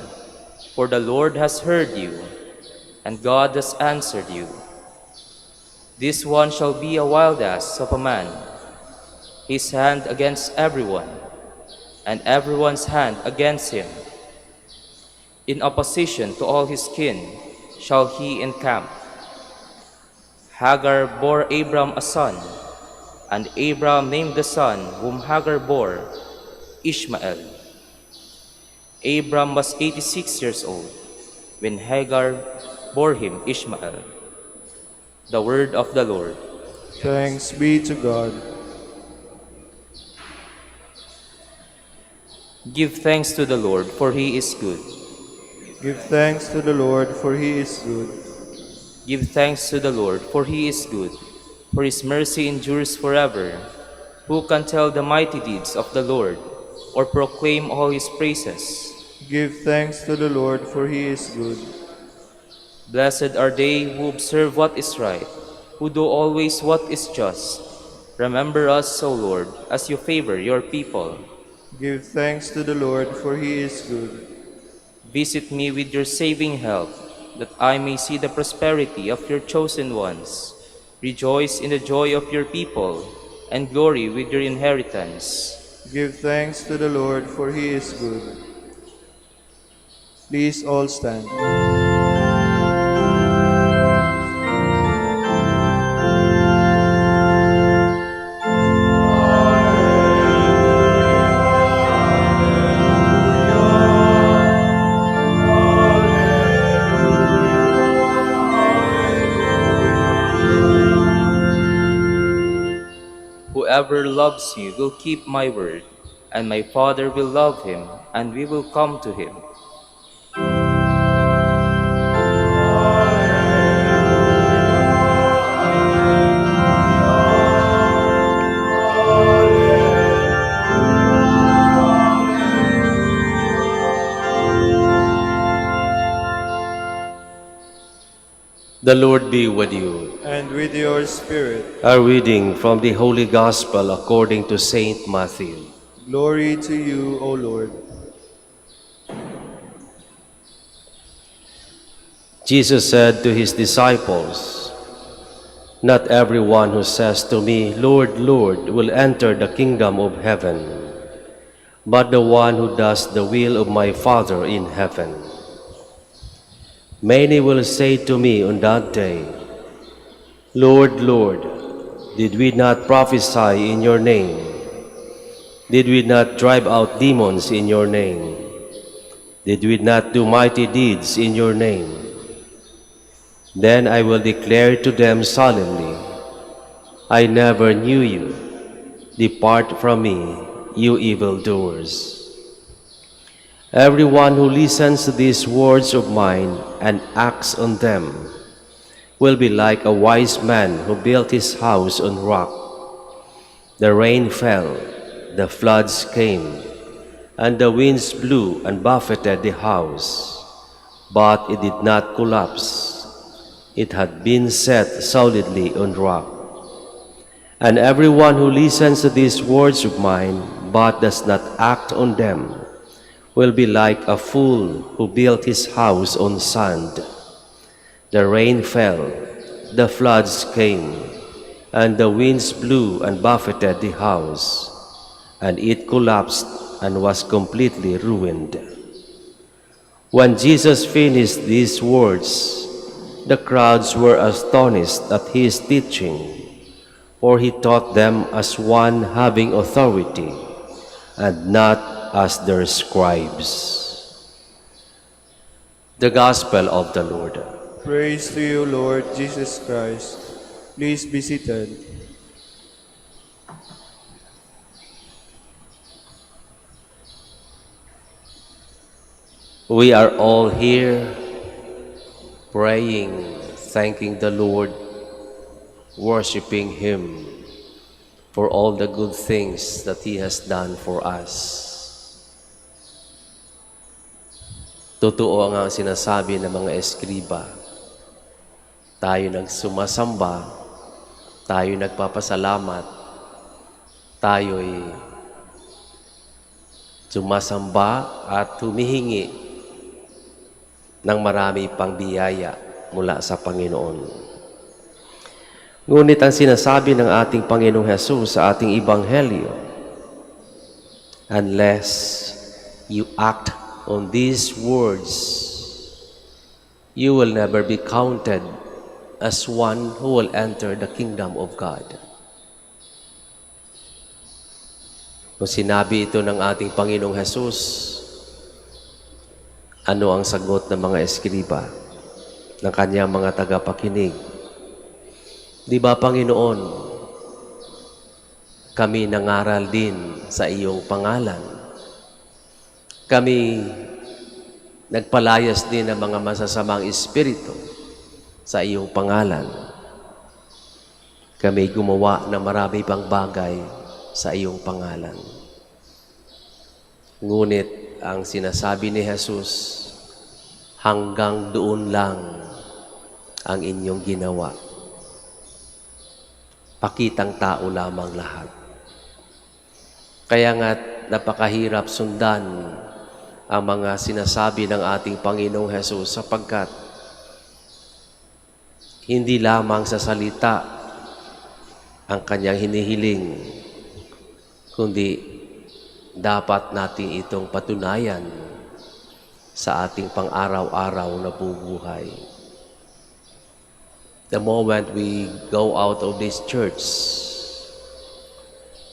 D: for the Lord has heard you, and God has answered you. This one shall be a wild ass of a man, his hand against everyone, and everyone's hand against him. In opposition to all his kin shall he encamp." Hagar bore Abram a son, and Abram named the son whom Hagar bore Ishmael. Abram was 86 years old when Hagar bore him Ishmael. The word of the Lord.
A: Thanks be to God.
D: Give thanks to the Lord, for he is good.
A: Give thanks to the Lord, for he is good.
D: Give thanks to the Lord, for he is good, for his mercy endures forever. Who can tell the mighty deeds of the Lord, or proclaim all his praises?
A: Give thanks to the Lord, for he is good.
D: Blessed are they who observe what is right, who do always what is just. Remember us, O Lord, as you favor your people.
A: Give thanks to the Lord, for he is good.
D: Visit me with your saving help, that I may see the prosperity of your chosen ones. Rejoice in the joy of your people, and glory with your inheritance.
A: Give thanks to the Lord, for he is good. Please all stand.
D: Whoever loves me will keep my word, and my Father will love him, and we will come to him.
E: The Lord be with you.
A: And with your spirit.
E: A reading from the Holy Gospel according to Saint Matthew.
A: Glory to you, O Lord.
E: Jesus said to his disciples, "Not everyone who says to me, 'Lord, Lord,' will enter the kingdom of heaven, but the one who does the will of my Father in heaven. Many will say to me on that day, 'Lord, Lord, did we not prophesy in your name? Did we not drive out demons in your name? Did we not do mighty deeds in your name? Then I will declare to them solemnly, I never knew you. Depart from me, you evildoers. Everyone who listens to these words of mine and acts on them will be like a wise man who built his house on rock. The rain fell, the floods came, and the winds blew and buffeted the house, but it did not collapse. It had been set solidly on rock. And everyone who listens to these words of mine but does not act on them will be like a fool who built his house on sand. The rain fell, the floods came, and the winds blew and buffeted the house, and it collapsed and was completely ruined. When Jesus finished these words, the crowds were astonished at his teaching, for he taught them as one having authority, and not as their scribes. The Gospel of the Lord.
A: Praise to you, Lord Jesus Christ. Please be seated.
E: We are all here praying, thanking the Lord, worshiping Him for all the good things that He has done for us. Totoo ang sinasabi ng mga eskriba. Tayo nagsumasamba, tayo nagpapasalamat, tayo'y sumasamba at humihingi ng marami pang biyaya mula sa Panginoon. Ngunit ang sinasabi ng ating Panginoong Hesus sa ating Ebanghelyo, unless you act on these words, you will never be counted as one who will enter the kingdom of God. Kung sinabi ito ng ating Panginoong Hesus, ano ang sagot ng mga eskriba, ng kanyang mga tagapakinig? Di ba, Panginoon, kami nangaral din sa iyong pangalan. Kami nagpalayas din ng mga masasamang espiritu sa iyong pangalan. Kami gumawa ng marami pang bagay sa iyong pangalan. Ngunit ang sinasabi ni Jesus, hanggang doon lang ang inyong ginawa. Pakitang tao lamang lahat. Kaya nga napakahirap sundan ang mga sinasabi ng ating Panginoong Hesus sapagkat hindi lamang sa salita ang kanyang hinihiling, kundi dapat natin itong patunayan sa ating pang-araw-araw na bubuhay. The moment we go out of this church,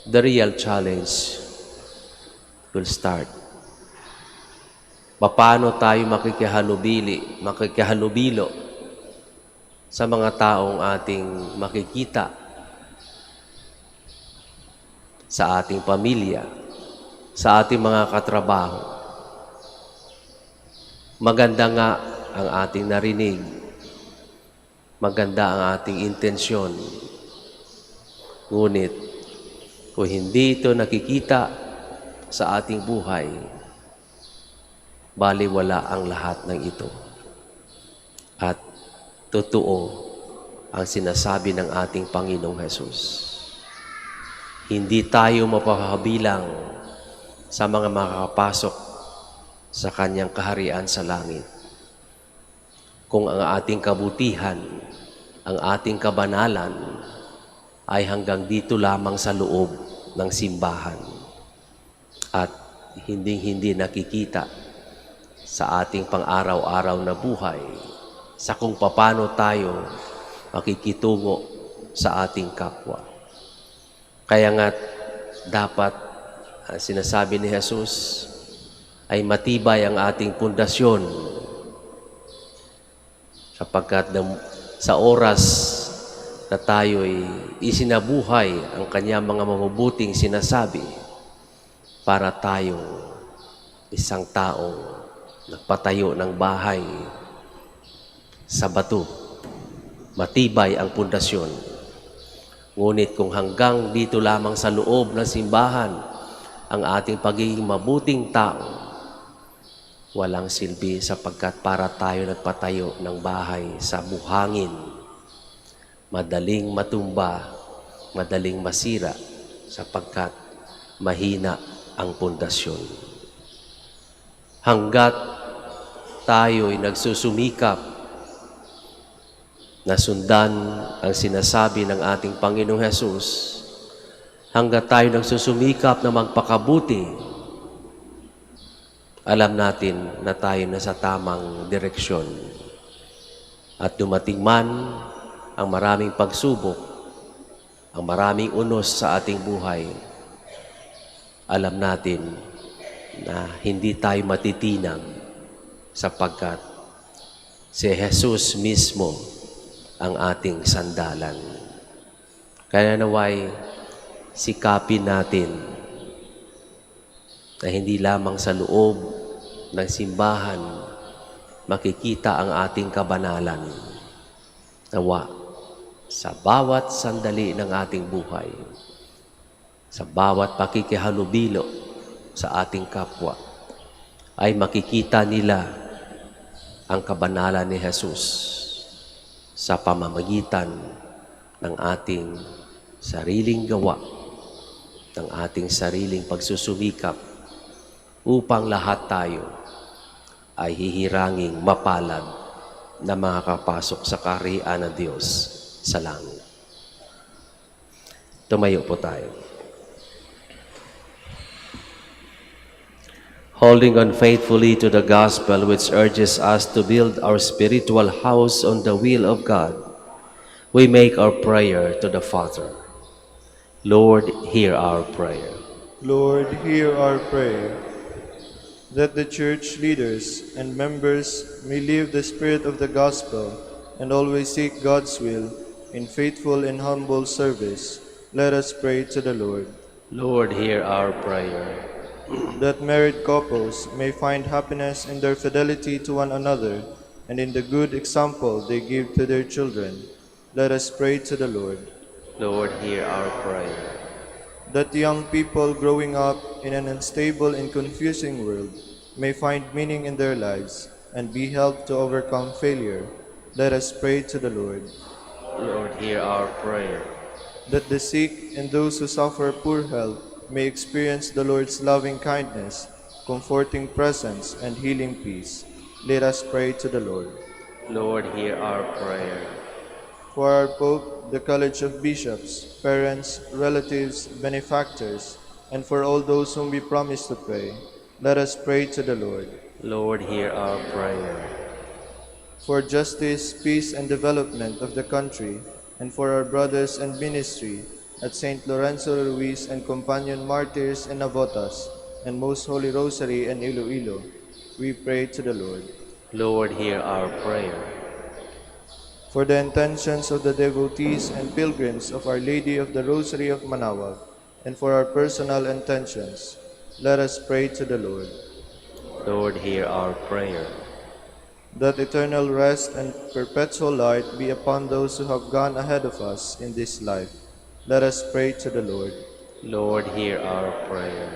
E: the real challenge will start. Paano tayo makikihalubilo sa mga taong ating makikita sa ating pamilya, sa ating mga katrabaho. Maganda nga ang ating narinig, maganda ang ating intensyon. Ngunit, kung hindi ito nakikita sa ating buhay, baliwala ang lahat ng ito. At totoo ang sinasabi ng ating Panginoong Hesus. Hindi tayo mapakabilang sa mga makakapasok sa kanyang kaharian sa langit. Kung ang ating kabutihan, ang ating kabanalan ay hanggang dito lamang sa loob ng simbahan at hindi nakikita sa ating pang-araw-araw na buhay sa kung paano tayo makikitungo sa ating kapwa. Kaya nga dapat sinasabi ni Jesus, ay matibay ang ating pundasyon sapagkat sa oras na tayo'y isinabuhay ang kanyang mga mabubuting sinasabi para tayong isang taong nagpatayo ng bahay sa bato. Matibay ang pundasyon. Ngunit kung hanggang dito lamang sa loob ng simbahan ang ating pagiging mabuting tao, walang silbi sapagkat para tayo nagpatayo ng bahay sa buhangin. Madaling matumba, madaling masira sapagkat mahina ang pundasyon. Hanggat tayo'y nagsusumikap na sundan ang sinasabi ng ating Panginoong Hesus, hanggat tayo nagsusumikap na magpakabuti, alam natin na tayo nasa tamang direksyon. At dumating man ang maraming pagsubok, ang maraming unos sa ating buhay, alam natin na hindi tayo matitinag sapagkat si Jesus mismo ang ating sandalan. Kaya naway sikapin natin na hindi lamang sa loob ng simbahan makikita ang ating kabanalan. Nawa, sa bawat sandali ng ating buhay, sa bawat pakikihalubilo sa ating kapwa, ay makikita nila ang kabanalan ni Jesus sa pamamagitan ng ating sariling gawa, ng ating sariling pagsusumikap upang lahat tayo ay hihiranging mapalad na makakapasok sa kaharian ng Diyos sa langit. Tumayo po tayo. Holding on faithfully to the gospel which urges us to build our spiritual house on the will of God, we make our prayer to the Father. Lord, hear our prayer.
A: Lord, hear our prayer. That the church leaders and members may live the spirit of the gospel and always seek God's will in faithful and humble service, let us pray to the Lord.
E: Lord, hear our prayer.
A: That married couples may find happiness in their fidelity to one another and in the good example they give to their children, let us pray to the Lord.
E: Lord, hear our prayer.
A: That young people growing up in an unstable and confusing world may find meaning in their lives and be helped to overcome failure, let us pray to the Lord.
E: Lord, hear our prayer.
A: That the sick and those who suffer poor health may experience the Lord's loving kindness, comforting presence, and healing peace, let us pray to the Lord.
E: Lord, hear our prayer.
A: For our Pope, the College of Bishops, parents, relatives, benefactors, and for all those whom we promise to pray, let us pray to the Lord.
E: Lord, hear our prayer.
A: For justice, peace, and development of the country, and for our brothers and ministry at St. Lorenzo Ruiz and Companion Martyrs in Navotas, and Most Holy Rosary in Iloilo, we pray to the Lord.
E: Lord, hear our prayer.
A: For the intentions of the devotees and pilgrims of Our Lady of the Rosary of Manaoag, and for our personal intentions, let us pray to the Lord.
E: Lord, hear our prayer.
A: That eternal rest and perpetual light be upon those who have gone ahead of us in this life, let us pray to the Lord.
E: Lord, hear our prayer.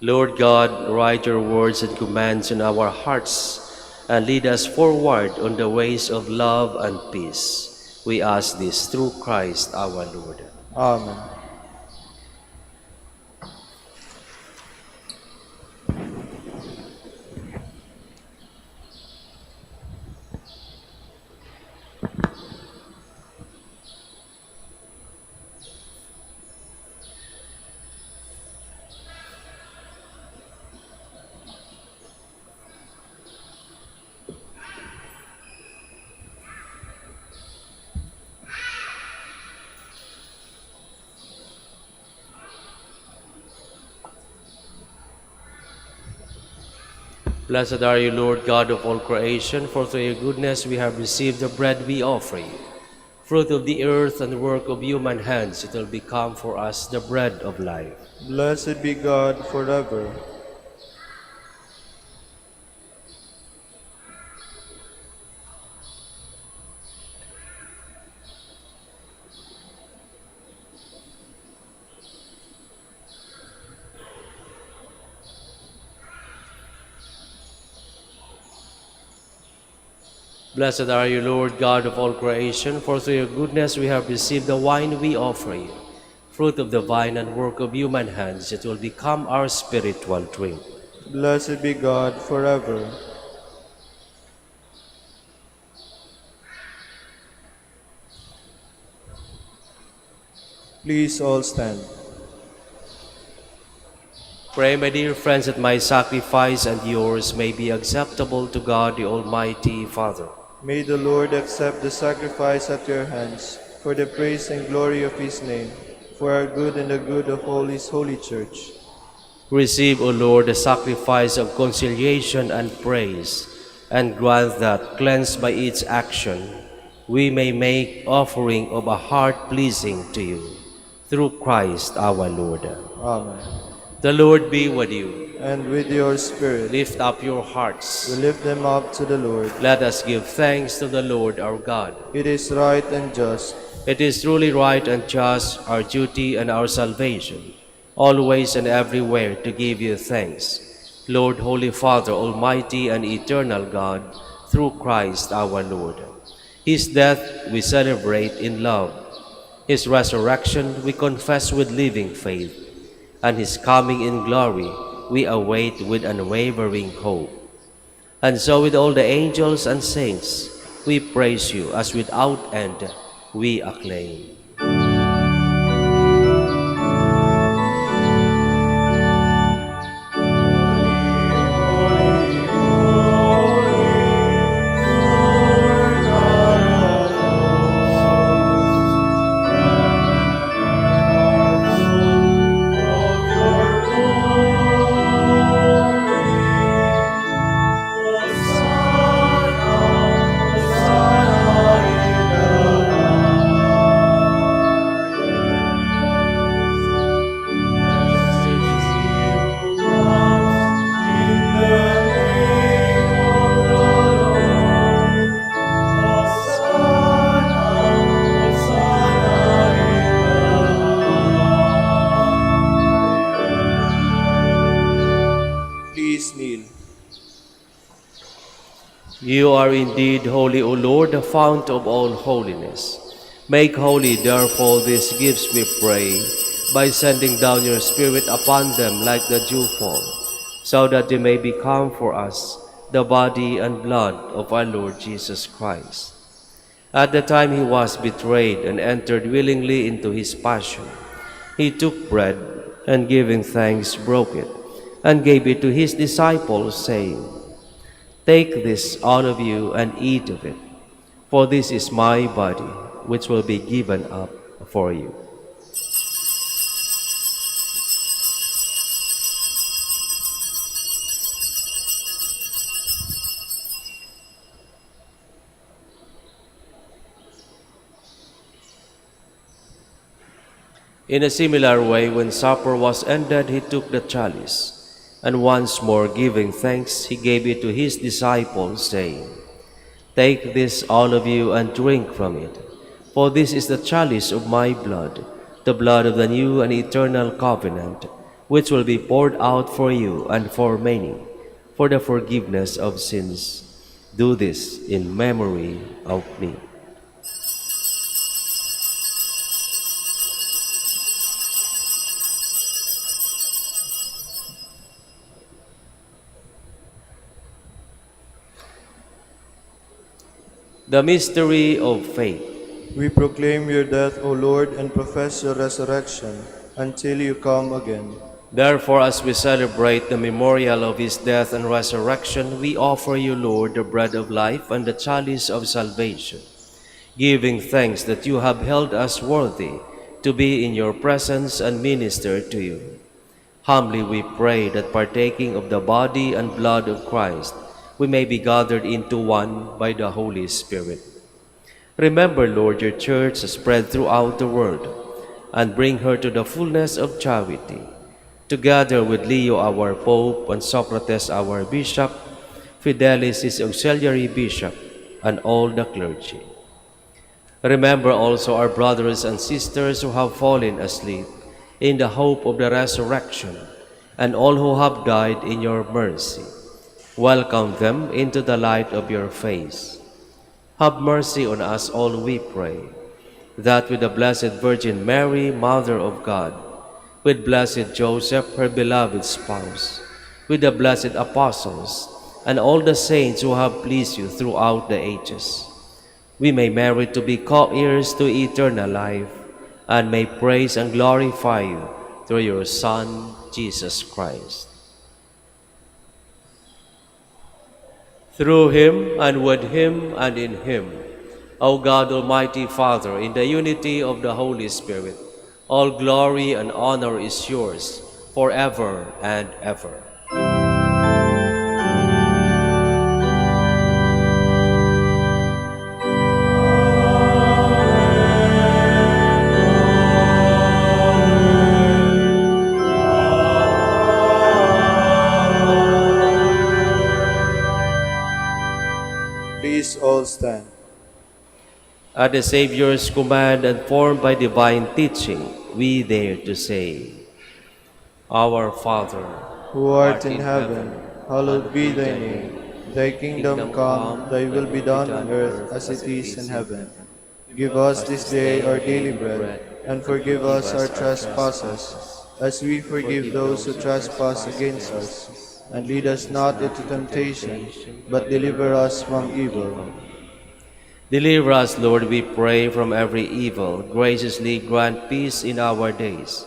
E: Lord God, write your words and commands in our hearts and lead us forward on the ways of love and peace. We ask this through Christ our Lord.
A: Amen.
E: Blessed are you, Lord God of all creation, for through your goodness we have received the bread we offer you. Fruit of the earth and work of human hands, it will become for us the bread of life.
A: Blessed be God forever.
E: Blessed are you, Lord God of all creation, for through your goodness we have received the wine we offer you. Fruit of the vine and work of human hands, it will become our spiritual drink.
A: Blessed be God forever. Please all stand.
E: Pray, my dear friends, that my sacrifice and yours may be acceptable to God the Almighty Father.
A: May the Lord accept the sacrifice at your hands for the praise and glory of his name, for our good and the good of all his holy church.
E: Receive, O Lord, the sacrifice of conciliation and praise, and grant that, cleansed by its action, we may make offering of a heart pleasing to you. Through Christ our Lord.
A: Amen.
E: The Lord be with you.
A: And with your spirit,
E: Lift up your hearts.
A: we lift them up to the Lord.
E: Let us give thanks to the Lord our God.
A: It is right and just.
E: It is truly right and just, our duty and our salvation, always and everywhere to give you thanks, Lord, Holy Father, Almighty and eternal God, through Christ our Lord. His death we celebrate in love. His resurrection we confess with living faith, and his coming in glory we await with unwavering hope. And so with all the angels and saints, we praise you as without end we acclaim.
A: Please kneel.
E: You are indeed holy, O Lord, the fount of all holiness. Make holy, therefore, these gifts, we pray, by sending down your Spirit upon them like the dewfall, so that they may become for us the body and blood of our Lord Jesus Christ. At the time he was betrayed and entered willingly into his passion, he took bread and giving thanks broke it, and gave it to his disciples, saying, "Take this, all of you, and eat of it, for this is my body, which will be given up for you." In a similar way, when supper was ended, he took the chalice, and once more giving thanks, he gave it to his disciples, saying, "Take this, all of you, and drink from it, for this is the chalice of my blood, the blood of the new and eternal covenant, which will be poured out for you and for many, for the forgiveness of sins. Do this in memory of me." The mystery of faith.
A: We proclaim your death, O Lord, and profess your resurrection until you come again.
E: Therefore, as we celebrate the memorial of his death and resurrection, we offer you, Lord, the bread of life and the chalice of salvation, giving thanks that you have held us worthy to be in your presence and minister to you. Humbly we pray that partaking of the body and blood of Christ, we may be gathered into one by the Holy Spirit. Remember, Lord, your church spread throughout the world, and bring her to the fullness of charity, together with Leo our Pope and Socrates our Bishop, Fidelis his auxiliary bishop, and all the clergy. Remember also our brothers and sisters who have fallen asleep in the hope of the resurrection, and all who have died in your mercy. Welcome them into the light of your face. Have mercy on us all, we pray, that with the Blessed Virgin Mary, Mother of God, with blessed Joseph, her beloved spouse, with the blessed apostles, and all the saints who have pleased you throughout the ages, we may merit to be co-heirs to eternal life, and may praise and glorify you through your Son, Jesus Christ. Through him, and with him, and in him, O God, Almighty Father, in the unity of the Holy Spirit, all glory and honor is yours forever and ever.
A: Please all stand.
E: At the Savior's command and formed by divine teaching, we dare to say, Our Father,
A: Who art in heaven, hallowed be thy name. Thy kingdom come, thy will be done on earth as it is in heaven. Give us this day our daily bread, and forgive us our trespasses, as we forgive those who trespass against us. And lead us not into temptation, but deliver us from evil.
E: deliver us, Lord, we pray, from every evil. Graciously grant peace in our days,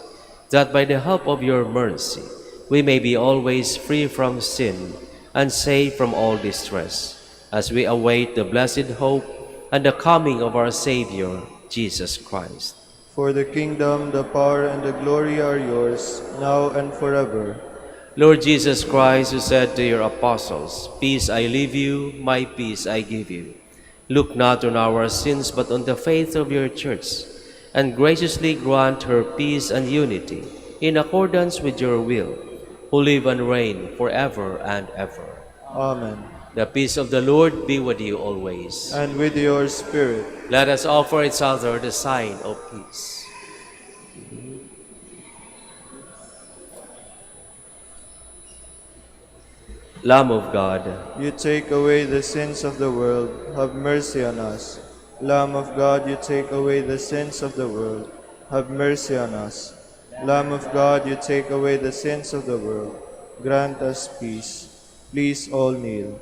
E: that by the help of your mercy we may be always free from sin and safe from all distress, as we await the blessed hope and the coming of our Savior, Jesus Christ.
A: For the kingdom, the power, and the glory are yours, now and forever.
E: Lord Jesus Christ, who said to your apostles, Peace I leave you, my peace I give you. Look not on our sins, but on the faith of your church, and graciously grant her peace and unity, in accordance with your will, who live and reign forever and ever.
A: Amen.
E: The peace of the Lord be with you always.
A: And with your spirit.
E: Let us offer each other the sign of peace. Lamb of God,
A: You take away the sins of the world, have mercy on us. Lamb of God, you take away the sins of the world, have mercy on us. Lamb of God, you take away the sins of the world, grant us peace. Please all kneel.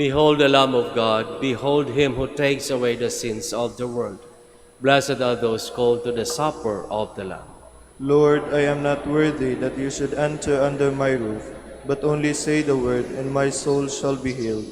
E: behold the Lamb of God, behold him who takes away the sins of the world. Blessed are those called to the supper of the Lamb.
A: Lord, I am not worthy that you should enter under my roof, but only say the word, and my soul shall be healed.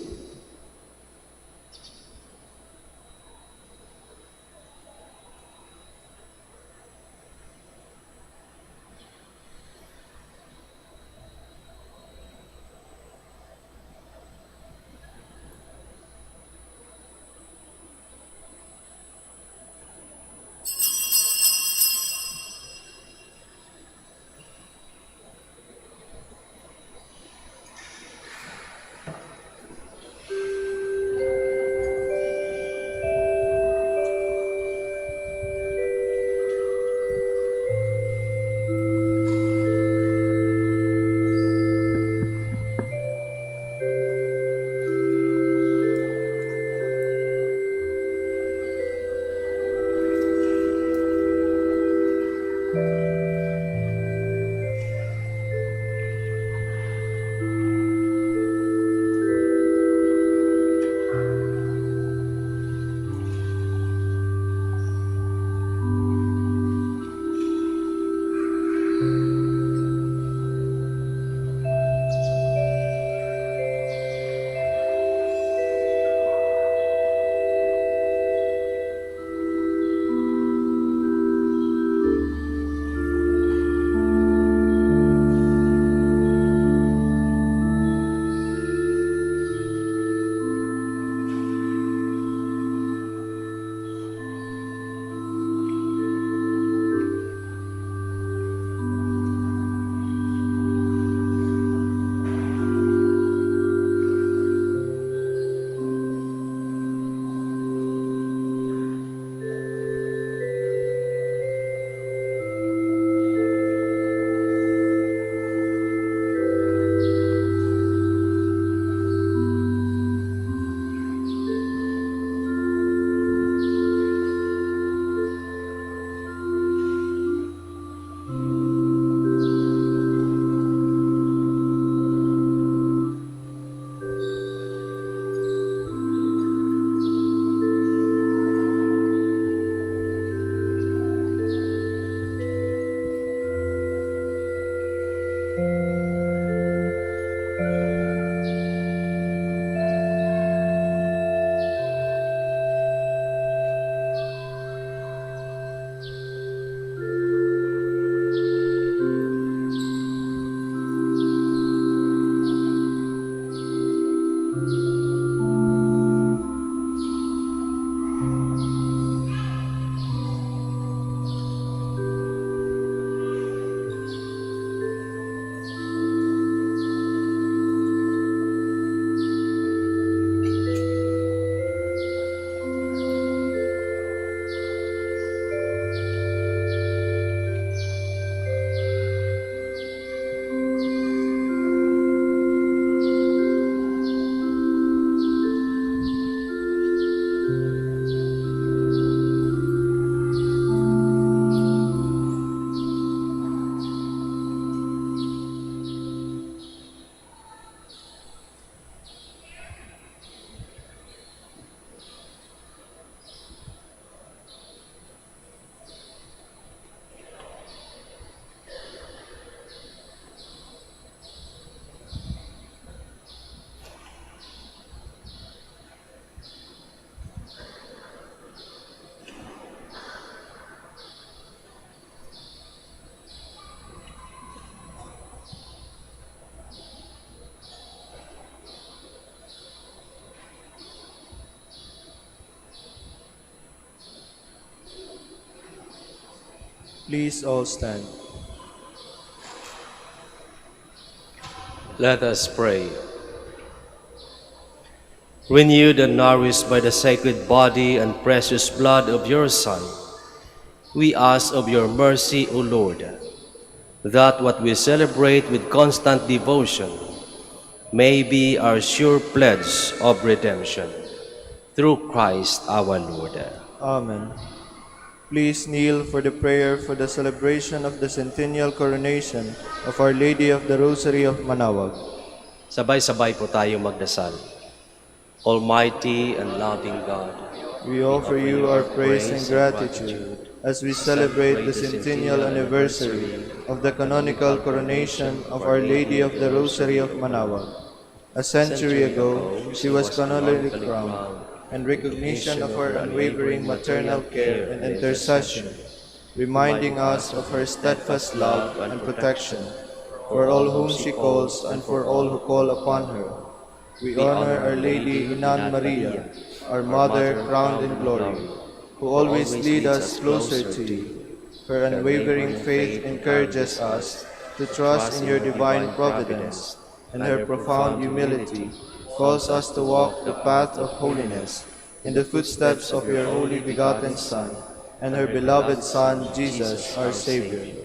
A: Please all stand.
E: Let us pray. Renewed and nourished by the sacred body and precious blood of your Son, we ask of your mercy, O Lord, that what we celebrate with constant devotion may be our sure pledge of redemption. Through Christ our Lord.
A: Amen. Please kneel for the prayer for the celebration of the centennial coronation of Our Lady of the Rosary of Manaoag.
E: Sabay-sabay po tayo magdasal. Almighty and loving God,
A: We offer you our praise and gratitude as we celebrate the centennial anniversary of the canonical coronation of Our Lady of the Rosary of Manaoag. A century ago, she was canonically crowned, and recognition of her unwavering maternal care and intercession, reminding us of her steadfast love and protection for all whom she calls and for all who call upon her. We honor Our Lady Inan Maria, our Mother crowned in glory, who always lead us closer to you. Her unwavering faith encourages us to trust in your divine providence, and her profound humility calls us to walk the path of holiness in the footsteps of your only begotten Son, and her beloved Son, Jesus, our Savior.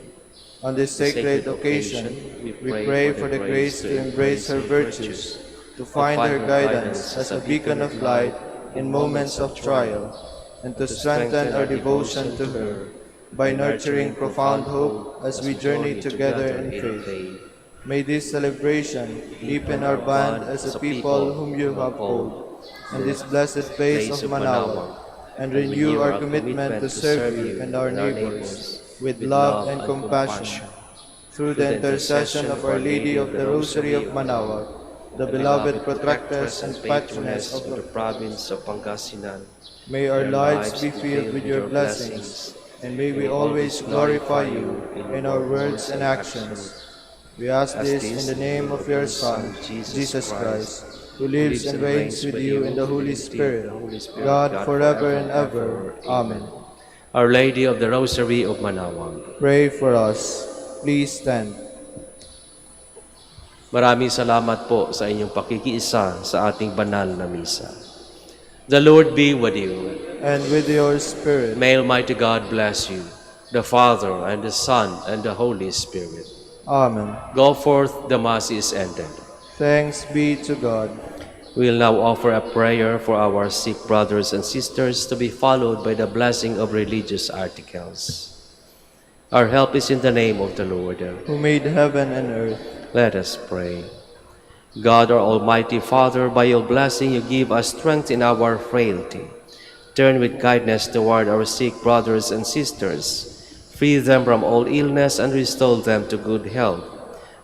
A: On this sacred occasion, we pray for the grace to embrace her virtues, to find her guidance as a beacon of light in moments of trial, and to strengthen our devotion to her by nurturing profound hope as we journey together in faith. May this celebration deepen our bond as a people whom you have called, in this blessed place of Manaoag, and renew our commitment to serve you and our neighbors with love and compassion. Through the intercession of Our Lady of the Rosary of Manaoag, the beloved protectress and patroness of the
E: province of Pangasinan,
A: may our lives be filled with your blessings, and may we always glorify you in our words and actions. We ask this in the name of your Son, Jesus Christ, who lives and reigns with you in the Holy Spirit, God forever and ever. Amen.
E: Our Lady of the Rosary of Manaoag,
A: Pray for us. Please stand.
E: maraming salamat po sa inyong pakikiisa sa ating banal na misa. The Lord be with you.
A: And with your spirit.
E: May Almighty God bless you, the Father, and the Son, and the Holy Spirit.
A: Amen.
E: Go forth, the Mass is ended.
A: Thanks be to God.
E: We will now offer a prayer for our sick brothers and sisters to be followed by the blessing of religious articles. Our help is in the name of the Lord,
A: who made heaven and earth.
E: Let us pray. God, our Almighty Father, by your blessing you give us strength in our frailty. Turn with kindness toward our sick brothers and sisters. Free them from all illness and restore them to good health,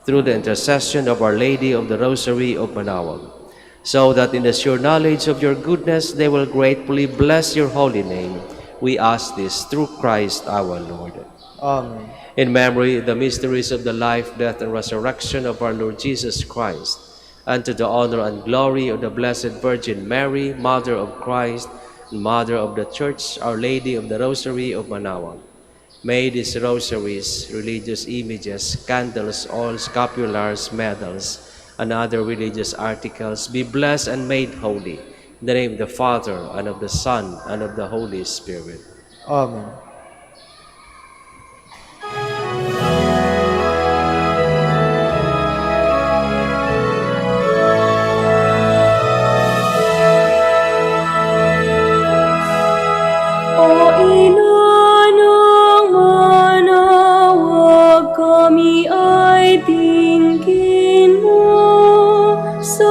E: through the intercession of Our Lady of the Rosary of Manaoag, so that in the sure knowledge of your goodness they will gratefully bless your holy name. We ask this through Christ our Lord.
A: Amen.
E: In memory of the mysteries of the life, death, and resurrection of our Lord Jesus Christ, and to the honor and glory of the Blessed Virgin Mary, Mother of Christ, and Mother of the Church, Our Lady of the Rosary of Manaoag, may these rosaries, religious images, candles, oil, scapulars, medals, and other religious articles be blessed and made holy. In the name of the Father, and of the Son, and of the Holy Spirit.
A: Amen.
F: O ina ng Manaoag, kami ay tingin mo sa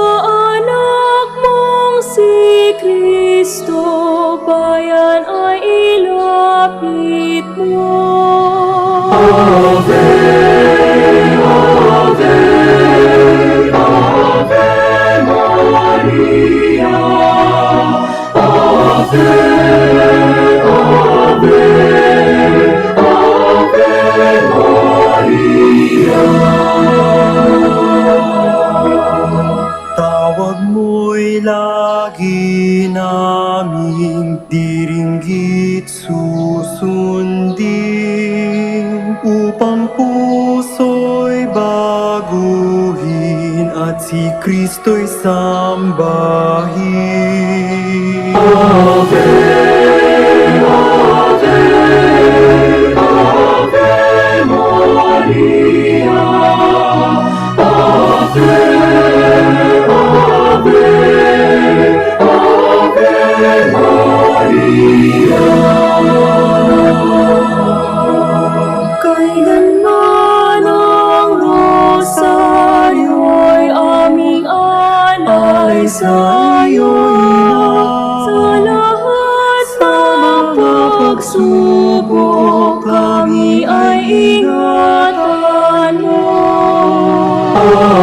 F: anak mong si Kristo, bayan ay ilapit mo. Ave, Ave, Ave Maria, Ave. Tawag mo'y lagi naming diringgit susundin. at si Kristo'y sambahin.
G: Kailanman ang rosaryo'y aming alay sa'yo'y sa lahat ng pagsubok kami ay ingatan mo.
F: Ave